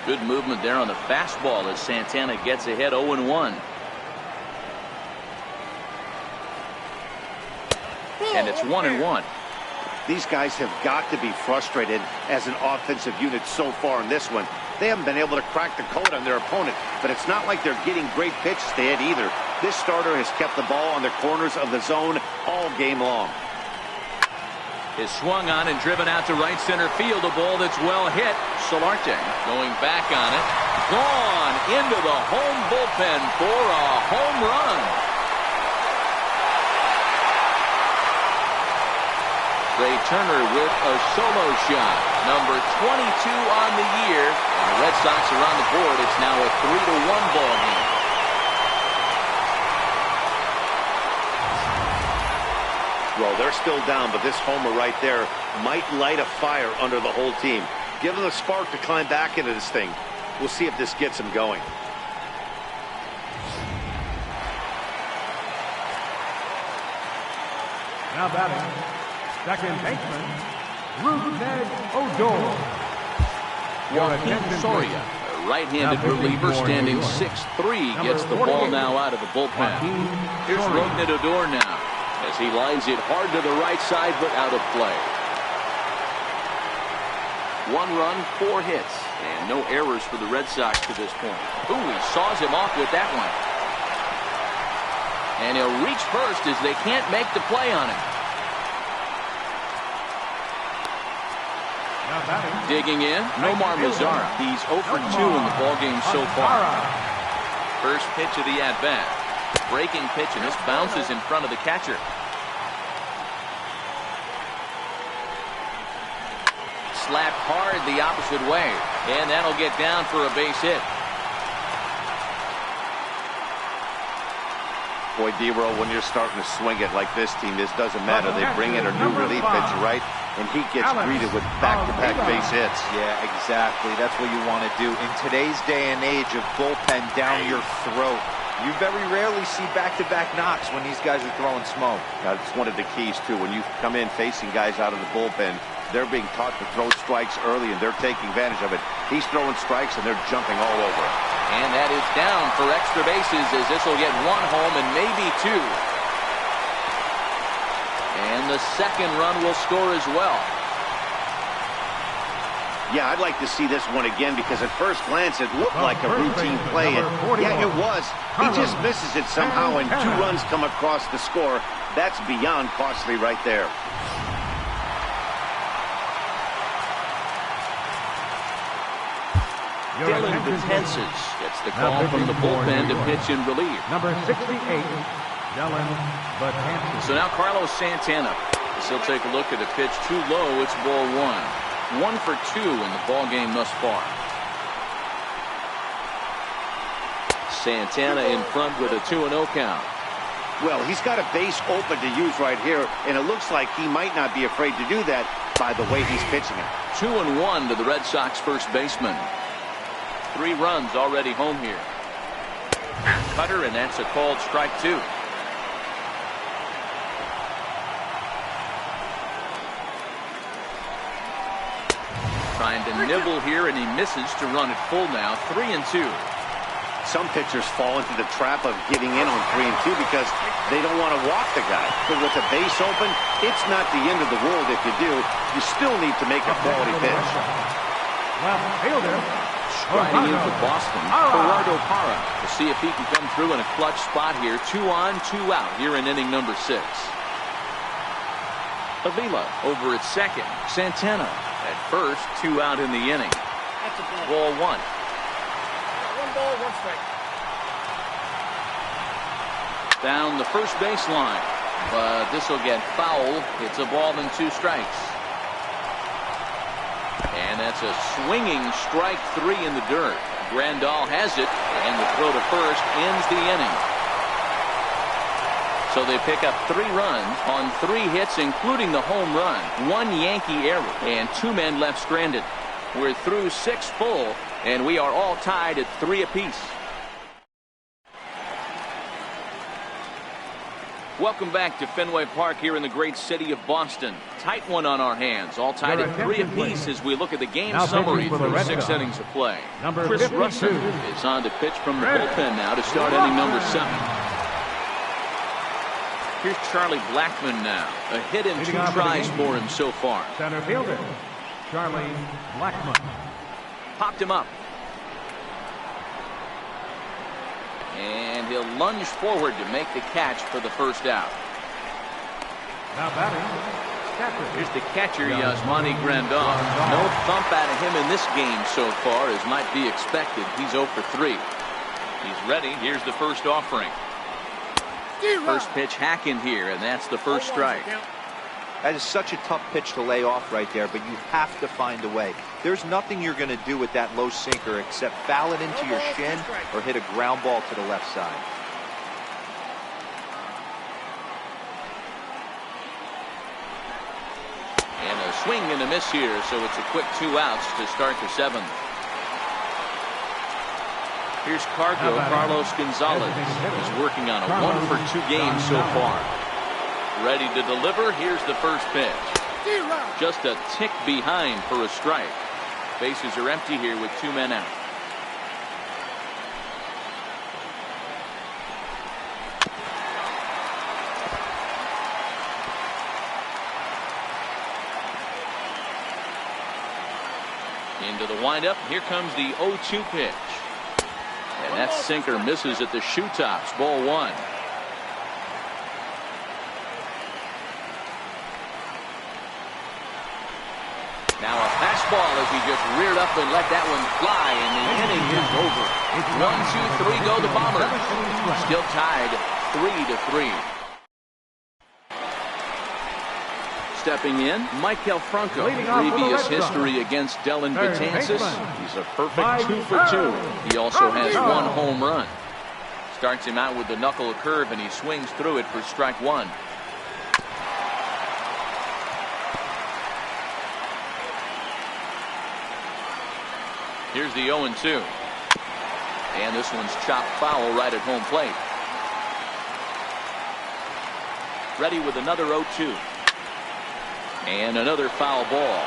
Good movement there on the fastball as Santana gets ahead 0-1. And it's 1-1. These guys have got to be frustrated as an offensive unit so far in this one. They haven't been able to crack the code on their opponent, but it's not like they're getting great pitches to hit either. This starter has kept the ball on the corners of the zone all game long. Is swung on and driven out to right center field. A ball that's well hit. Solarte going back on it. Gone into the home bullpen for a home run. Trey Turner with a solo shot. Number 22 on the year. And the Red Sox are on the board. It's now a 3-1 ball game. Well, they're still down, but this homer right there might light a fire under the whole team. Give them a spark to climb back into this thing. We'll see if this gets them going. Now batting, second baseman, Rougned Odor. Joaquin Soria, a right-handed reliever standing 6'3", gets the ball now out of the bullpen. Here's Rougned Odor now as he lines it hard to the right side but out of play. 1 run, 4 hits, and no errors for the Red Sox to this point. Ooh, he saws him off with that one. And he'll reach first as they can't make the play on him. Digging in, Nomar Mazara. He's 0 for 2 in the ballgame so far. First pitch of the at-bat. Breaking pitch, and this bounces in front of the catcher. Slapped hard the opposite way, and that'll get down for a base hit. Boy, D-Roll, when you're starting to swing it like this team, this doesn't matter. They bring in a new relief pitcher, right? And he gets greeted with back-to-back base hits. Yeah, exactly. That's what you want to do. In today's day and age of bullpen down your throat, you very rarely see back-to-back knocks when these guys are throwing smoke. That's one of the keys, too. When you come in facing guys out of the bullpen, they're being taught to throw strikes early, and they're taking advantage of it. He's throwing strikes, and they're jumping all over it. And that is down for extra bases, as this will get one home and maybe two. And the second run will score as well. Yeah, I'd like to see this one again, because at first glance it looked like a routine play. And yeah, it was. He just misses it somehow, and 2 runs come across the score. That's beyond costly right there. Dylan Betances gets the call from the bullpen to pitch in relief. Number 68, Dylan Betances. So now Carlos Santana. As he'll take a look at a pitch too low. It's ball 1. 1 for 2 in the ball game thus far. Santana in front with a 2-0 count. Well, he's got a base open to use right here, and it looks like he might not be afraid to do that by the way he's pitching it. 2-1 to the Red Sox first baseman. 3 runs already home here. Cutter, and that's a called strike 2. Trying to nibble here, and he misses to run it full now. 3-2. Some pitchers fall into the trap of giving in on 3-2 because they don't want to walk the guy. But with the base open, it's not the end of the world if you do. You still need to make a quality pitch. Left fielder. Striding in for Boston, Gerardo Parra, to see if he can come through in a clutch spot here. 2 on, 2 out here in inning number 6. Avila over at second. Santana at first. 2 out in the inning. Ball 1. 1 ball, 1 strike. Down the first baseline, but this will get foul. It's a ball and 2 strikes. And that's a swinging strike 3 in the dirt. Grandal has it, and the throw to first ends the inning. So they pick up 3 runs on 3 hits, including the home run. 1 Yankee error, and 2 men left stranded. We're through 6 full, and we are all tied at 3 apiece. Welcome back to Fenway Park here in the great city of Boston. Tight one on our hands, all tied at 3 apiece as we look at the game summary through 6 innings of play. Chris Russell is on to pitch from the bullpen now to start inning number 7. Here's Charlie Blackmon now. A hit and 2 tries for him so far. Center fielder, Charlie Blackmon. Popped him up. And he'll lunge forward to make the catch for the first out. Now batting, catcher. Here's the catcher, Yasmani Grandal. No thump out of him in this game so far, as might be expected. He's 0 for 3. He's ready. Here's the first offering. First pitch hack in here, and that's the first strike. That is such a tough pitch to lay off right there, but you have to find a way. There's nothing you're going to do with that low sinker except foul it into your shin or hit a ground ball to the left side. And a swing and a miss here, so it's a quick 2 outs to start the 7th. Here's Carlos Gonzalez. He's working on a 1 for 2 game so far. Ready to deliver. Here's the first pitch. Just a tick behind for a strike. Bases are empty here with 2 men out. Into the windup. Here comes the 0-2 pitch. And that sinker misses at the shoe tops. Ball 1. Now a fastball as he just reared up and let that one fly, and the inning is over. 1, 2, 3 go the Bombers. Still tied 3-3. Stepping in, Maikel Franco. Previous history against Dylan Betances. He's a perfect 2 for 2. He also has 1 home run. Starts him out with the knuckle curve, and he swings through it for strike one. Here's the 0-2. And this one's chopped foul right at home plate. Ready with another 0-2. And another foul ball.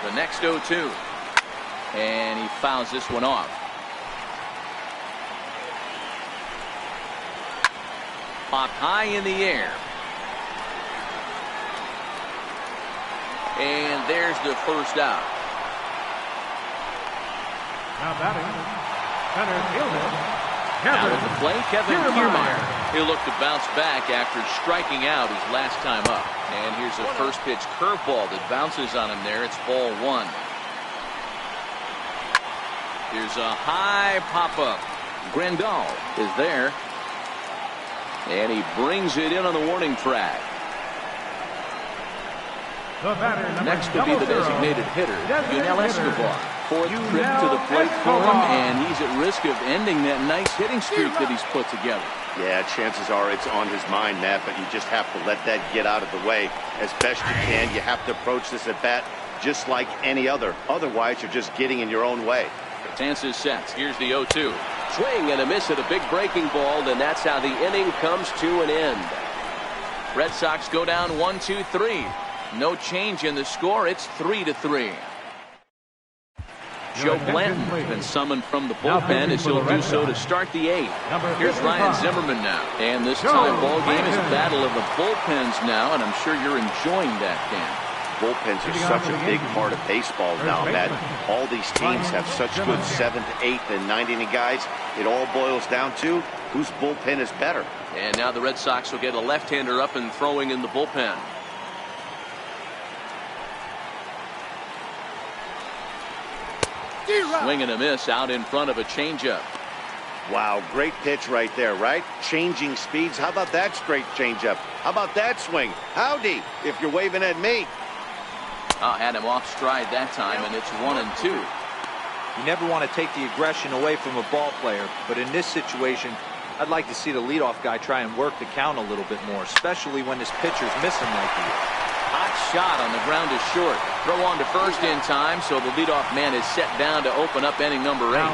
The next 0-2. And he fouls this one off. Popped high in the air. And there's the first out. Now batting, center fielder, Out at the plate, Kevin Kiermaier. He'll look to bounce back after striking out his last time up. And here's a first pitch curveball that bounces on him there. It's ball one. Here's a high pop-up. Grandal is there. And he brings it in on the warning track. the batter, Next will be the designated hitter, Yunel Escobar. Fourth trip to the plate for him, and he's at risk of ending that nice hitting streak that he's put together. Yeah, chances are it's on his mind, Matt, but you just have to let that get out of the way as best you can. You have to approach this at bat just like any other. Otherwise, you're just getting in your own way. Betances sets. Here's the 0-2. Swing and a miss at a big breaking ball, and that's how the inning comes to an end. Red Sox go down 1-2-3. No change in the score. It's 3-3. Joe Blanton has been summoned from the bullpen as he'll do so to start the eighth. Here's Ryan Zimmerman now. And this time ball game is a battle of the bullpens now, and I'm sure you're enjoying that, Dan. Bullpens are such a big part of baseball now, Matt. All these teams have such good 7th, 8th, and 9th inning guys. It all boils down to whose bullpen is better. And now the Red Sox will get a left-hander up and throwing in the bullpen. Swing and a miss out in front of a changeup. Wow, great pitch right there, right? Changing speeds. How about that straight changeup? How about that swing? Howdy, if you're waving at me. Had him off stride that time, and it's 1-2. You never want to take the aggression away from a ball player, but in this situation, I'd like to see the leadoff guy try and work the count a little bit more, especially when his pitcher's missing like he is. Hot shot on the ground is short. Throw on to first in time, so the leadoff man is set down to open up inning number 8.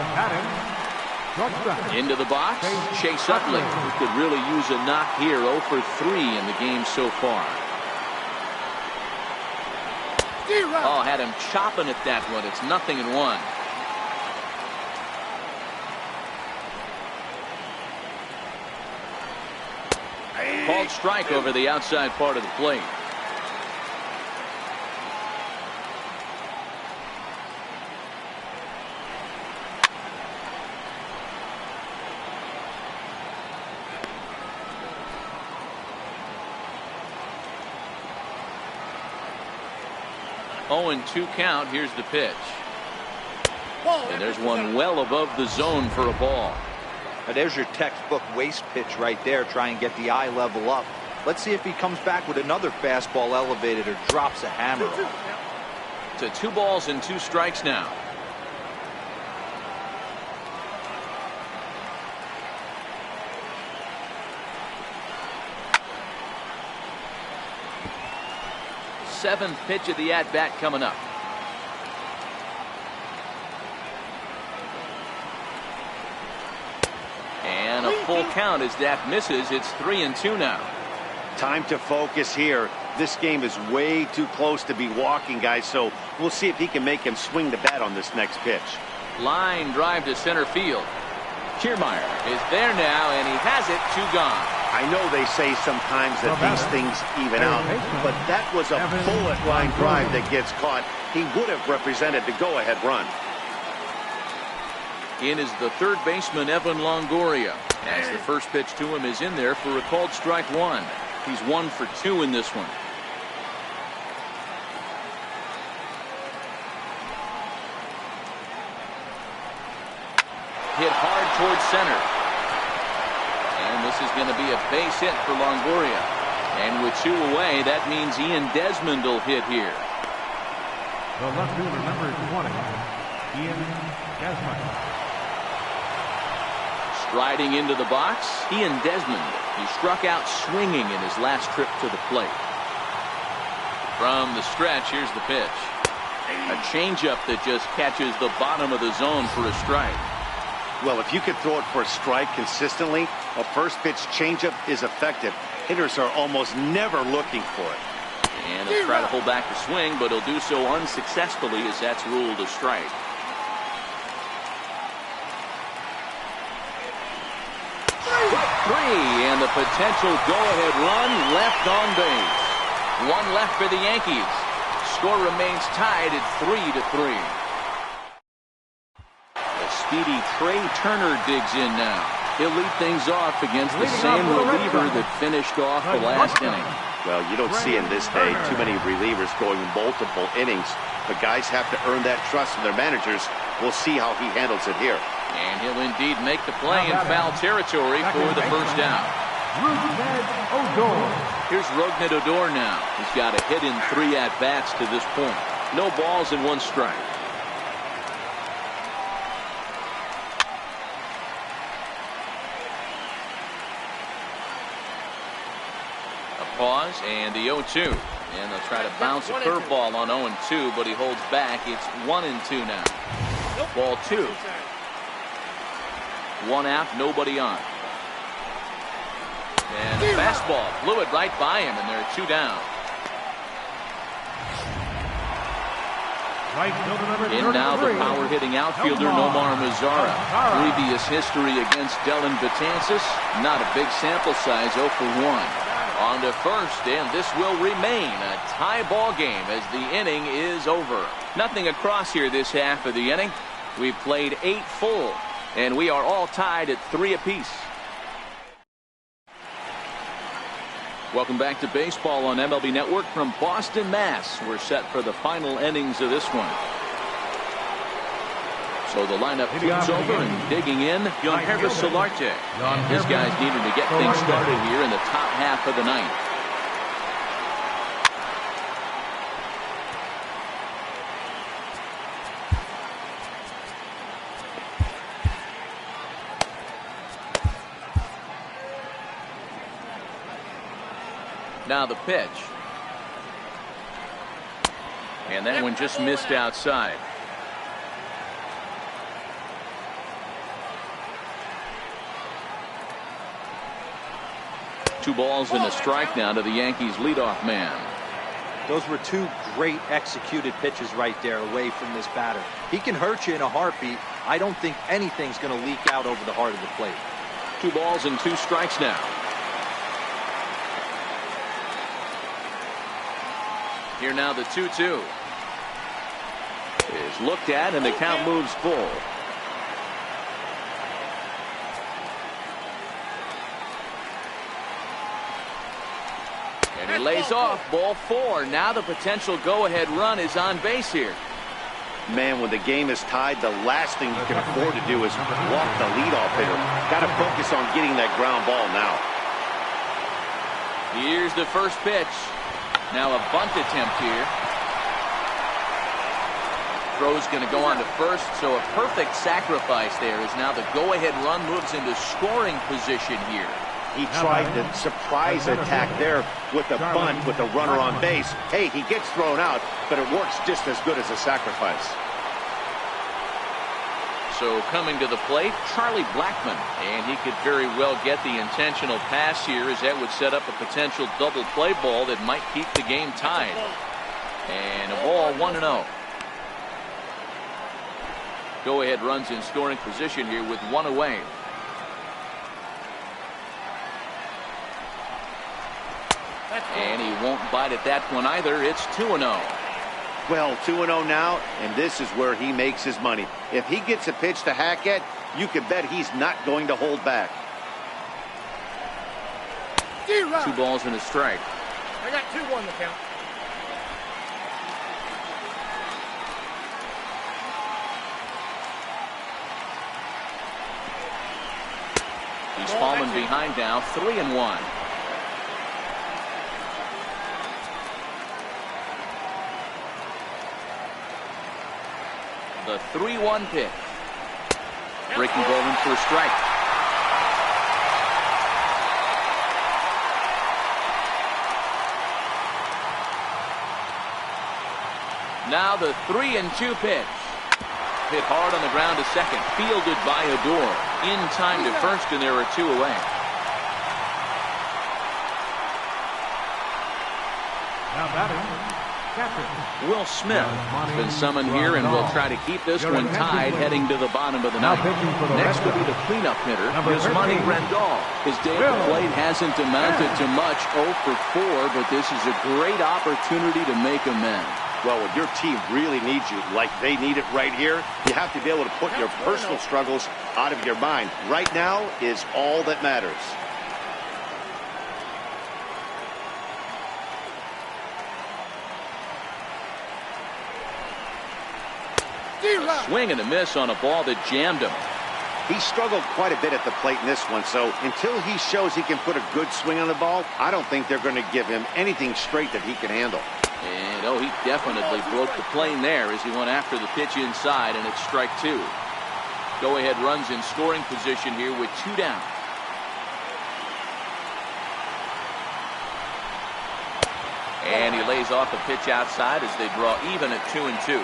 Into the box, Chase Utley, who could really use a knock here. 0 for 3 in the game so far. Oh, had him chopping at that one. It's 0-1. Called strike over the outside part of the plate. Oh, 0-2 count. Here's the pitch. And there's one well above the zone for a ball. Now there's your textbook waste pitch right there. Try and get the eye level up. Let's see if he comes back with another fastball elevated or drops a hammer. To 2 balls and 2 strikes now. Seventh pitch of the at-bat coming up. And a full count as that misses. It's 3-2 now. Time to focus here. This game is way too close to be walking, guys, so we'll see if he can make him swing the bat on this next pitch. Line drive to center field. Kiermaier is there now, and he has it. 2 gone. I know they say sometimes that these things even out, but that was a bullet line drive that gets caught. He would have represented the go-ahead run. In is the third baseman, Evan Longoria, as the first pitch to him is in there for a called strike 1. He's 1 for 2 in this one. Hit hard towards center. And this is going to be a base hit for Longoria. And with 2 away, that means Ian Desmond will hit here. The left fielder, number 20, Ian Desmond. Riding into the box, Ian Desmond. He struck out swinging in his last trip to the plate. From the stretch, here's the pitch. A changeup that just catches the bottom of the zone for a strike. Well, if you could throw it for a strike consistently, a first pitch changeup is effective. Hitters are almost never looking for it. And he'll try to hold back the swing, but he'll do so unsuccessfully as that's ruled a strike. Three, and the potential go-ahead run left on base. One left for the Yankees. Score remains tied at 3-3. The speedy Trey Turner digs in now. He'll lead things off against the same reliever that finished off the last inning. Well, you don't see in this day too many relievers going multiple innings, but guys have to earn that trust from their managers. We'll see how he handles it here. And he'll indeed make the play in foul territory for the first out. Here's Rougned Odor now. He's got a hit in 3 at-bats to this point. No balls and 1 strike. A pause and the 0-2. And they'll try to bounce a curveball on 0-2, but he holds back. It's 1-2 now. Ball 2. 1 out, nobody on. And a fastball blew it right by him, and there are 2 down. In now the power-hitting outfielder Nomar Mazara. Previous history against Dellin Betances, not a big sample size, 0 for 1. On to first, and this will remain a tie ball game as the inning is over. Nothing across here this half of the inning. We've played 8 full, and we are all tied at 3 apiece. Welcome back to baseball on MLB Network from Boston, Mass. We're set for the final innings of this one. So the lineup flips over and digging in, Yangervis Solarte. And his guys needing to get things started here in the top half of the ninth. Now the pitch. And that one just missed outside. Two balls and a strike now to the Yankees leadoff man. Those were 2 great executed pitches right there away from this batter. He can hurt you in a heartbeat. I don't think anything's going to leak out over the heart of the plate. 2 balls and 2 strikes now. Here now the 2-2 is looked at, and the count moves full. And he lays off, ball 4. Now the potential go-ahead run is on base here. Man, when the game is tied, the last thing you can afford to do is walk the leadoff hitter. Got to focus on getting that ground ball now. Here's the first pitch. Now a bunt attempt here. Throw's going to go on to first, so a perfect sacrifice there as now the go-ahead run moves into scoring position here. He tried the surprise attack there with the bunt with the runner on base. Hey, he gets thrown out, but it works just as good as a sacrifice. So coming to the plate, Charlie Blackmon, and he could very well get the intentional pass here, as that would set up a potential double play ball that might keep the game tied. And a ball 1-0. Go ahead runs in scoring position here with 1 away. And he won't bite at that one either. It's 2-0. Well, 2-0 now, and this is where he makes his money. If he gets a pitch to hack at, you can bet he's not going to hold back. 2 balls and a strike. I got 2-1 to count. He's fallen behind now, 3-1. The 3-1 pitch. Breaking ball in for a strike. Now the 3-2 pitch. Hit hard on the ground to second. Fielded by Odor. In time to first, and there are 2 away. Now batting, catcher. Will Smith has been summoned here and will try to keep this one tied heading to the bottom of the ninth. Next will be the cleanup hitter, Yasmani Grandal. His day at the plate hasn't amounted to much, 0 for 4, but this is a great opportunity to make amends. Well, when your team really needs you, like they need it right here, you have to be able to put your personal struggles out of your mind. Right now is all that matters. Swing and a miss on a ball that jammed him. He struggled quite a bit at the plate in this one, so until he shows he can put a good swing on the ball, I don't think they're going to give him anything straight that he can handle. And he definitely broke the plane there as he went after the pitch inside, and it's strike 2. Go-ahead runs in scoring position here with 2 down. And he lays off the pitch outside as they draw even at 2-2.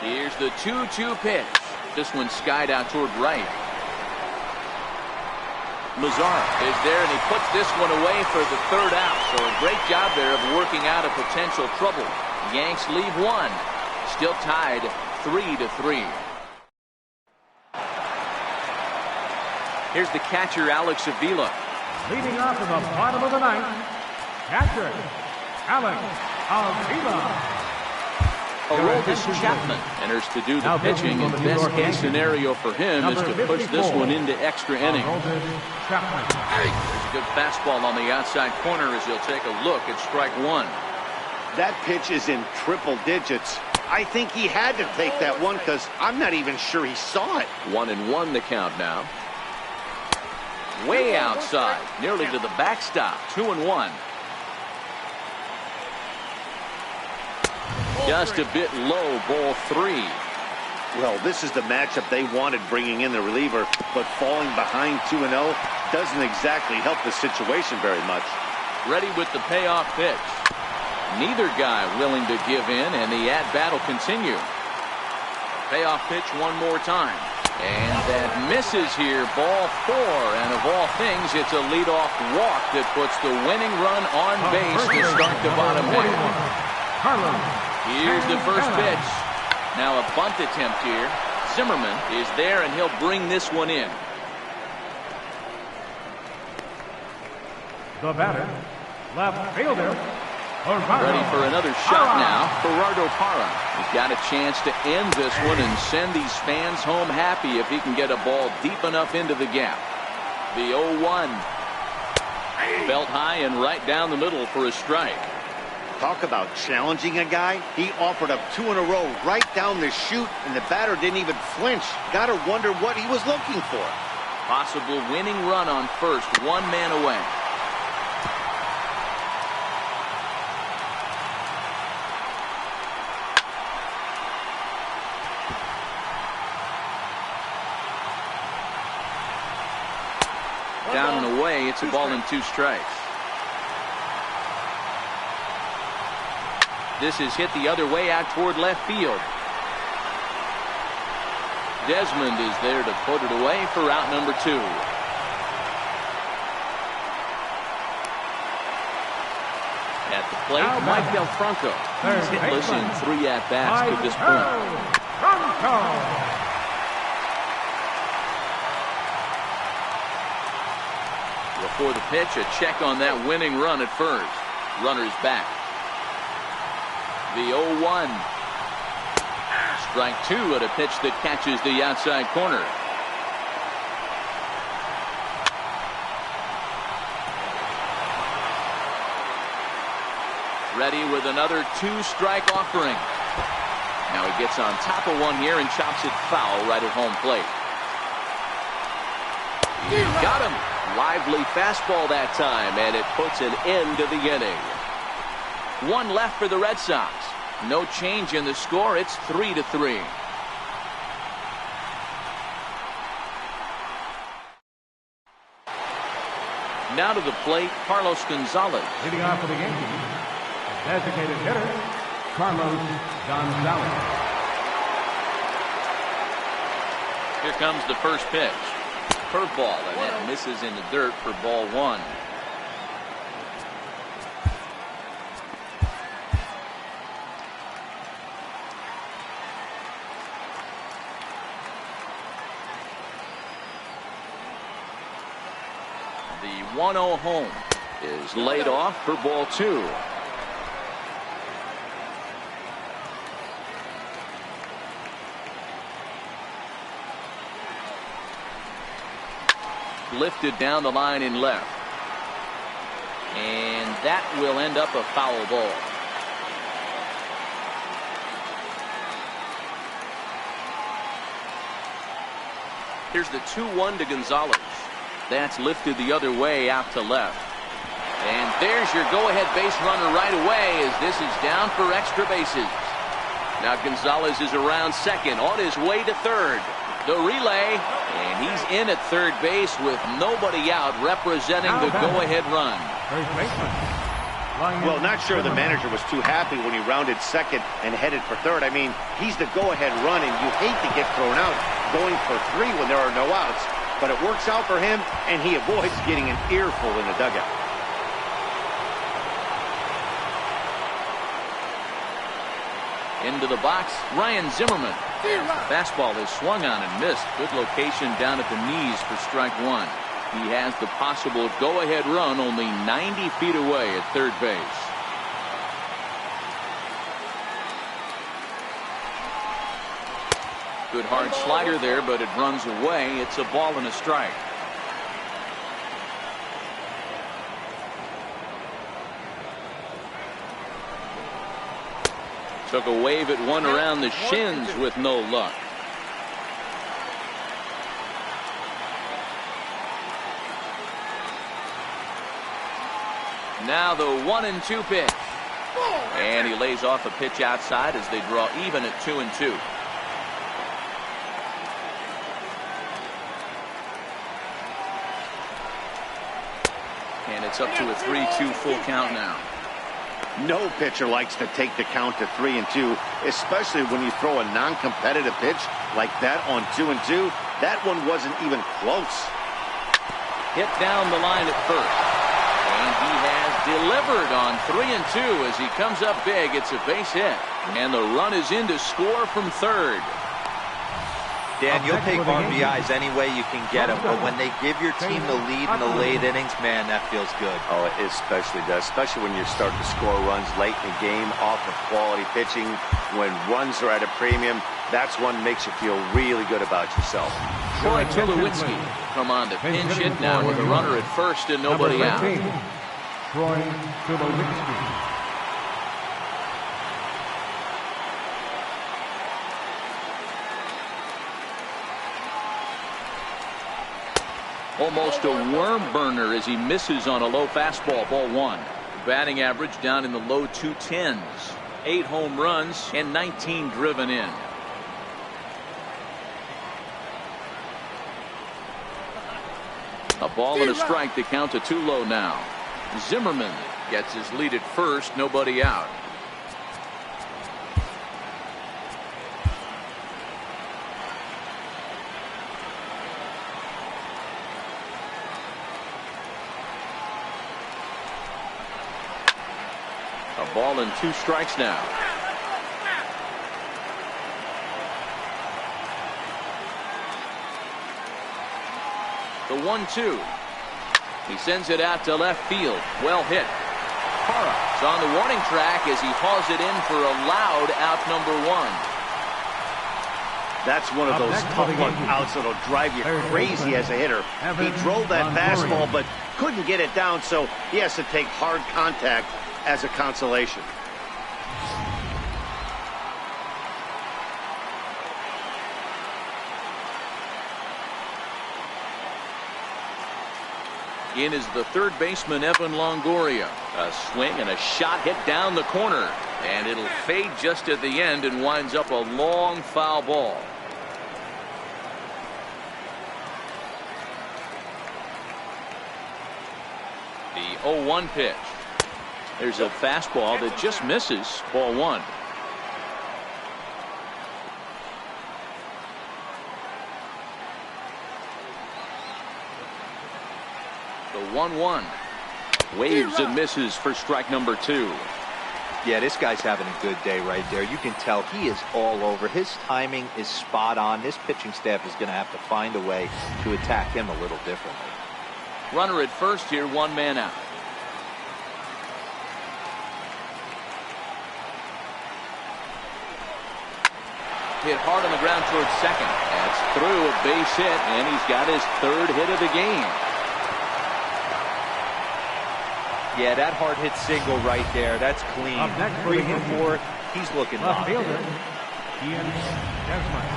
Here's the 2-2 pitch. This one skied out toward right. Mazzara is there, and he puts this one away for the 3rd out. So a great job there of working out a potential trouble. Yanks leave 1. Still tied 3-3. Here's the catcher, Alex Avila. Leading off in the bottom of the ninth, catcher, Alex Avila. Aroldis Chapman enters to do the pitching, and best case scenario for him is to push this one into extra innings. There's a good fastball on the outside corner as he'll take a look at strike 1. That pitch is in triple digits. I think he had to take that one because I'm not even sure he saw it. 1-1 the count now. Way outside, nearly to the backstop. 2-1. Just a bit low, ball 3. Well, this is the matchup they wanted, bringing in the reliever, but falling behind 2-0 doesn't exactly help the situation very much. Ready with the payoff pitch. Neither guy willing to give in, and the at-bat will continue. Payoff pitch one more time. And that misses here, ball 4. And of all things, it's a leadoff walk that puts the winning run on base to start the bottom half. Here's the first pitch. Now a bunt attempt here. Zimmerman is there, and he'll bring this one in. The batter, left fielder, ready for another shot now. Gerardo Parra. He's got a chance to end this one and send these fans home happy if he can get a ball deep enough into the gap. The 0-1. Belt high and right down the middle for a strike. Talk about challenging a guy. He offered up 2 in a row right down the chute, and the batter didn't even flinch. Gotta wonder what he was looking for. Possible winning run on first, 1 man away. Down and away, it's a ball and 2 strikes. This is hit the other way out toward left field. Desmond is there to put it away for out number 2. At the plate, Mike Del Franco. He's hitless in 3 at-bats to this point. Before the pitch, a check on that winning run at first. Runner's back. The 0-1. Strike 2 at a pitch that catches the outside corner. Ready with another 2-strike offering. Now he gets on top of one here and chops it foul right at home plate. He got him. Lively fastball that time, and it puts an end to the inning. 1 left for the Red Sox. No change in the score. It's 3-3. Now to the plate, Carlos Gonzalez. Leading off for the Yankees, designated hitter, Carlos Gonzalez. Here comes the first pitch. Curveball, and that misses in the dirt for ball one. The 1-0 home is laid off for ball two. Lifted down the line in left. And that will end up a foul ball. Here's the 2-1 to Gonzalez. That's lifted the other way out to left. And there's your go-ahead base runner right away as this is down for extra bases. Now Gonzalez is around second, on his way to third. The relay, and he's in at third base with nobody out, representing the go-ahead run. Well, not sure the manager was too happy when he rounded second and headed for third. I mean, he's the go-ahead run, and you hate to get thrown out going for three when there are no outs. But it works out for him, and he avoids getting an earful in the dugout. Into the box, Ryan Zimmerman. Fastball is swung on and missed. Good location down at the knees for strike one. He has the possible go-ahead run only 90 feet away at third base. Good hard slider there, but it runs away. It's a ball and a strike. Took a wave at one around the shins with no luck. Now the 1-2 pitch. And he lays off a pitch outside as they draw even at 2-2. And it's up to a 3-2 full count now. No pitcher likes to take the count to 3-2, especially when you throw a non-competitive pitch like that on 2-2. That one wasn't even close. Hit down the line at first. And he has delivered on 3-2 as he comes up big. It's a base hit. And the run is in to score from third. Dan, you'll take RBIs any way you can get them, but when they give your team the lead in the late innings, man, that feels good. Oh, it especially does, especially when you're starting to score runs late in the game off of quality pitching. When runs are at a premium, that's one makes you feel really good about yourself. Troy Tulowitzki come on to pinch hit now with a runner at first and nobody out. Troy Tulowitzki. Almost a worm burner as he misses on a low fastball, ball one. Batting average down in the low 210s. 8 home runs and 19 driven in. A ball and a strike to count to 2 low now. Zimmerman gets his lead at first, nobody out. A ball and 2 strikes now. The 1-2. He sends it out to left field. Well hit. Parra is on the warning track as he hauls it in for a loud out number 1. That's one of those tough outs that'll drive you crazy as a hitter. He drove that fastball but couldn't get it down, so he has to take hard contact as a consolation. In is the third baseman, Evan Longoria. A swing and a shot hit down the corner. And it'll fade just at the end and winds up a long foul ball. The 0-1 pitch. There's a fastball that just misses. Ball 1. The 1-1. Waves and misses for strike number 2. Yeah, this guy's having a good day right there. You can tell he is all over. His timing is spot on. This pitching staff is going to have to find a way to attack him a little differently. Runner at first here, 1 man out. Hit hard on the ground towards second. That's through, a base hit, and he's got his 3rd hit of the game. Yeah, that hard hit single right there. That's clean. 3 for 4. He's looking Left locked in. fielder, Ian Desmond.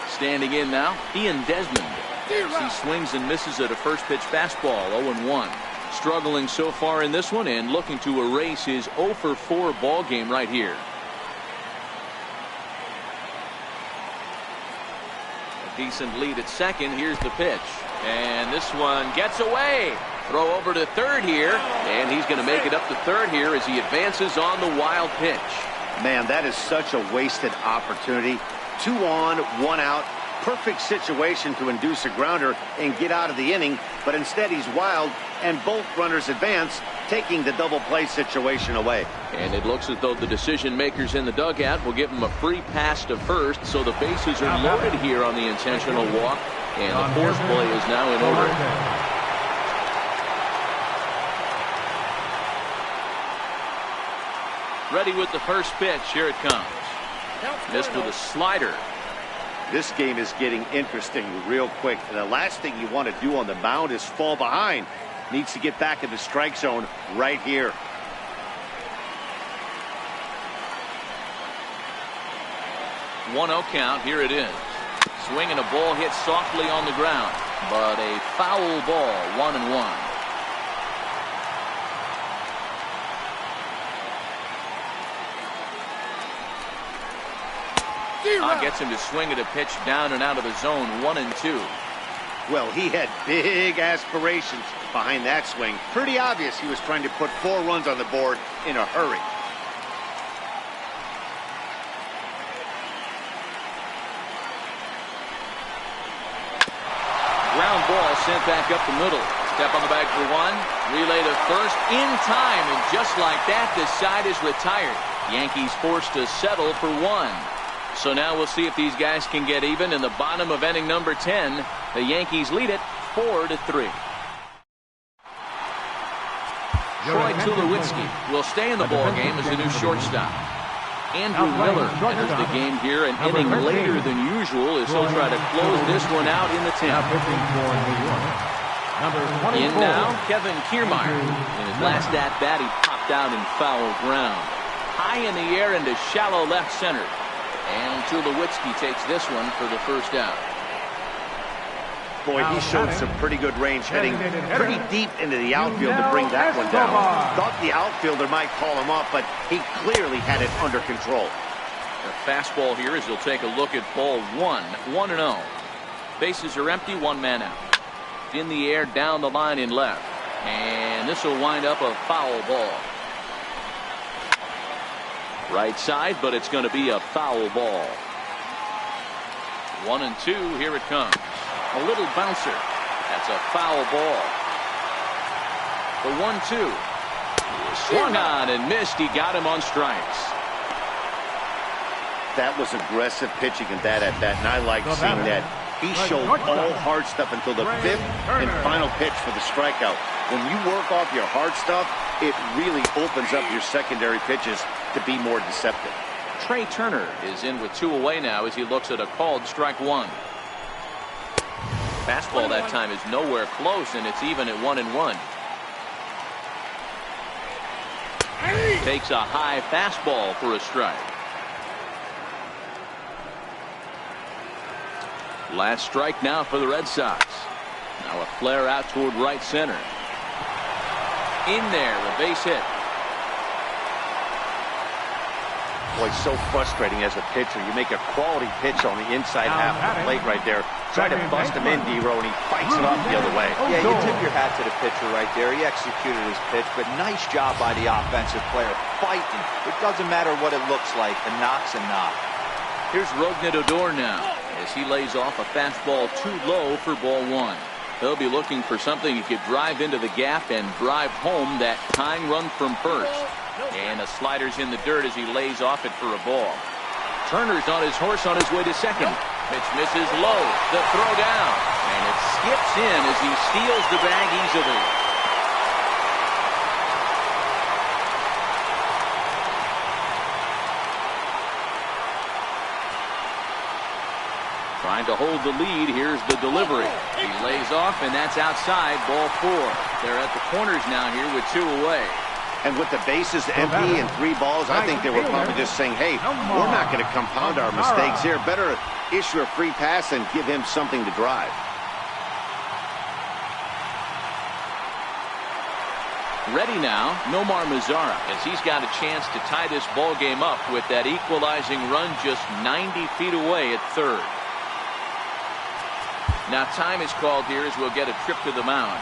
Standing in now, Ian Desmond. As he swings and misses at a first pitch fastball, 0-1. Struggling so far in this one and looking to erase his 0-for-4 ball game right here. A decent lead at second. Here's the pitch. And this one gets away. Throw over to third here. And he's going to make it up to third here as he advances on the wild pitch. Man, that is such a wasted opportunity. 2 on, 1 out. Perfect situation to induce a grounder and get out of the inning, but instead he's wild and both runners advance, taking the double play situation away. And it looks as though the decision makers in the dugout will give him a free pass to first, so the bases are loaded here on the intentional walk, and the force play is now in order. Ready with the first pitch. Here it comes. Missed with a slider. This game is getting interesting real quick, and the last thing you want to do on the mound is fall behind. Needs to get back in the strike zone right here. One 0 count. Here it is. Swinging, a ball hit softly on the ground, but a foul ball. 1-1. Gets him to swing at a pitch down and out of the zone. 1-2. Well, he had big aspirations behind that swing. Pretty obvious he was trying to put 4 runs on the board in a hurry. Ground ball sent back up the middle. Step on the bag for 1. Relay to first in time, and just like that, the side is retired. Yankees forced to settle for 1. So now we'll see if these guys can get even in the bottom of inning number 10. The Yankees lead it 4-3. Troy Tulowitzki will stay in the ball game as the new shortstop. Andrew Miller enters the game here an inning later than usual as he'll try to close this one out in the 10th. In now, Kevin Kiermaier. In his last at-bat, he popped out in foul ground. High in the air into shallow left center. And Tulowitzki takes this one for the first out. Boy, he showed some pretty good range, heading pretty deep into the outfield to bring that one down. Thought the outfielder might call him up, but he clearly had it under control. The fastball here as he'll take a look at ball 1. 1-0. Bases are empty, 1 man out. In the air, down the line in left. And this will wind up a foul ball. Right side, but it's going to be a foul ball. 1-2. Here it comes. A little bouncer. That's a foul ball. The 1-2. Swung on and missed. He got him on strikes. That was aggressive pitching in that at bat, and I like seeing that. He showed all hard stuff until the 5th and final pitch for the strikeout. When you work off your hard stuff, it really opens up your secondary pitches to be more deceptive. Trey Turner is in with 2 away now as he looks at a called strike 1. Fastball that time is nowhere close, and it's even at 1-1. Takes a high fastball for a strike. Last strike now for the Red Sox. Now a flare out toward right center. In there, the base hit. Boy, so frustrating as a pitcher. You make a quality pitch on the inside half of the plate right there. Try to bust him in, D-Row, and he fights it off the other way. Yeah, you tip your hat to the pitcher right there. He executed his pitch, but nice job by the offensive player. Fighting. It doesn't matter what it looks like. A knock's a knock. Here's Rognedodor now as he lays off a fastball too low for ball one. He'll be looking for something he could drive into the gap and drive home that tying run from first. And a slider's in the dirt as he lays off it for a ball. Turner's on his horse on his way to second. Pitch misses low. The throw down. And it skips in as he steals the bag easily. Trying to hold the lead. Here's the delivery. He lays off, and that's outside. Ball four. They're at the corners now here with two away. And with the bases empty and 3 balls, I think they were probably just saying, hey, we're not going to compound our mistakes here. Better issue a free pass and give him something to drive. Ready now, Nomar Mazara, as he's got a chance to tie this ball game up with that equalizing run just 90 feet away at third. Now time is called here as we'll get a trip to the mound.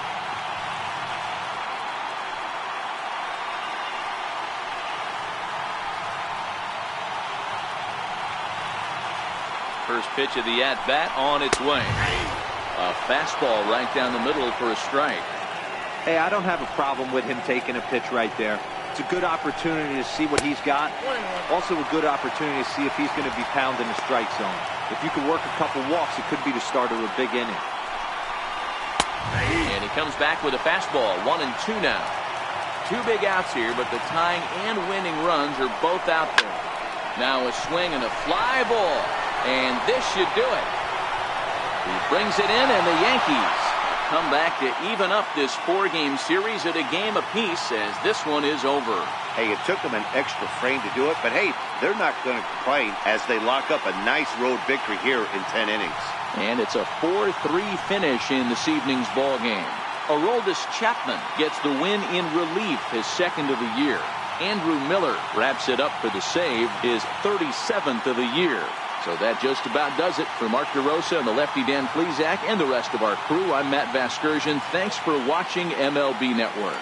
First pitch of the at-bat on its way. A fastball right down the middle for a strike. Hey, I don't have a problem with him taking a pitch right there. It's a good opportunity to see what he's got. Also a good opportunity to see if he's going to be pounding the strike zone. If you can work a couple walks, it could be the start of a big inning. And he comes back with a fastball. 1-2 now. 2 big outs here, but the tying and winning runs are both out there. Now a swing and a fly ball. And this should do it. He brings it in, and the Yankees come back to even up this 4-game series at a game apiece as this one is over. Hey, it took them an extra frame to do it, but hey, they're not going to complain as they lock up a nice road victory here in 10 innings. And it's a 4-3 finish in this evening's ball game. Aroldis Chapman gets the win in relief, his second of the year. Andrew Miller wraps it up for the save, his 37th of the year. So that just about does it for Mark DeRosa and the lefty Dan Plesac and the rest of our crew. I'm Matt Vasgersian. Thanks for watching MLB Network.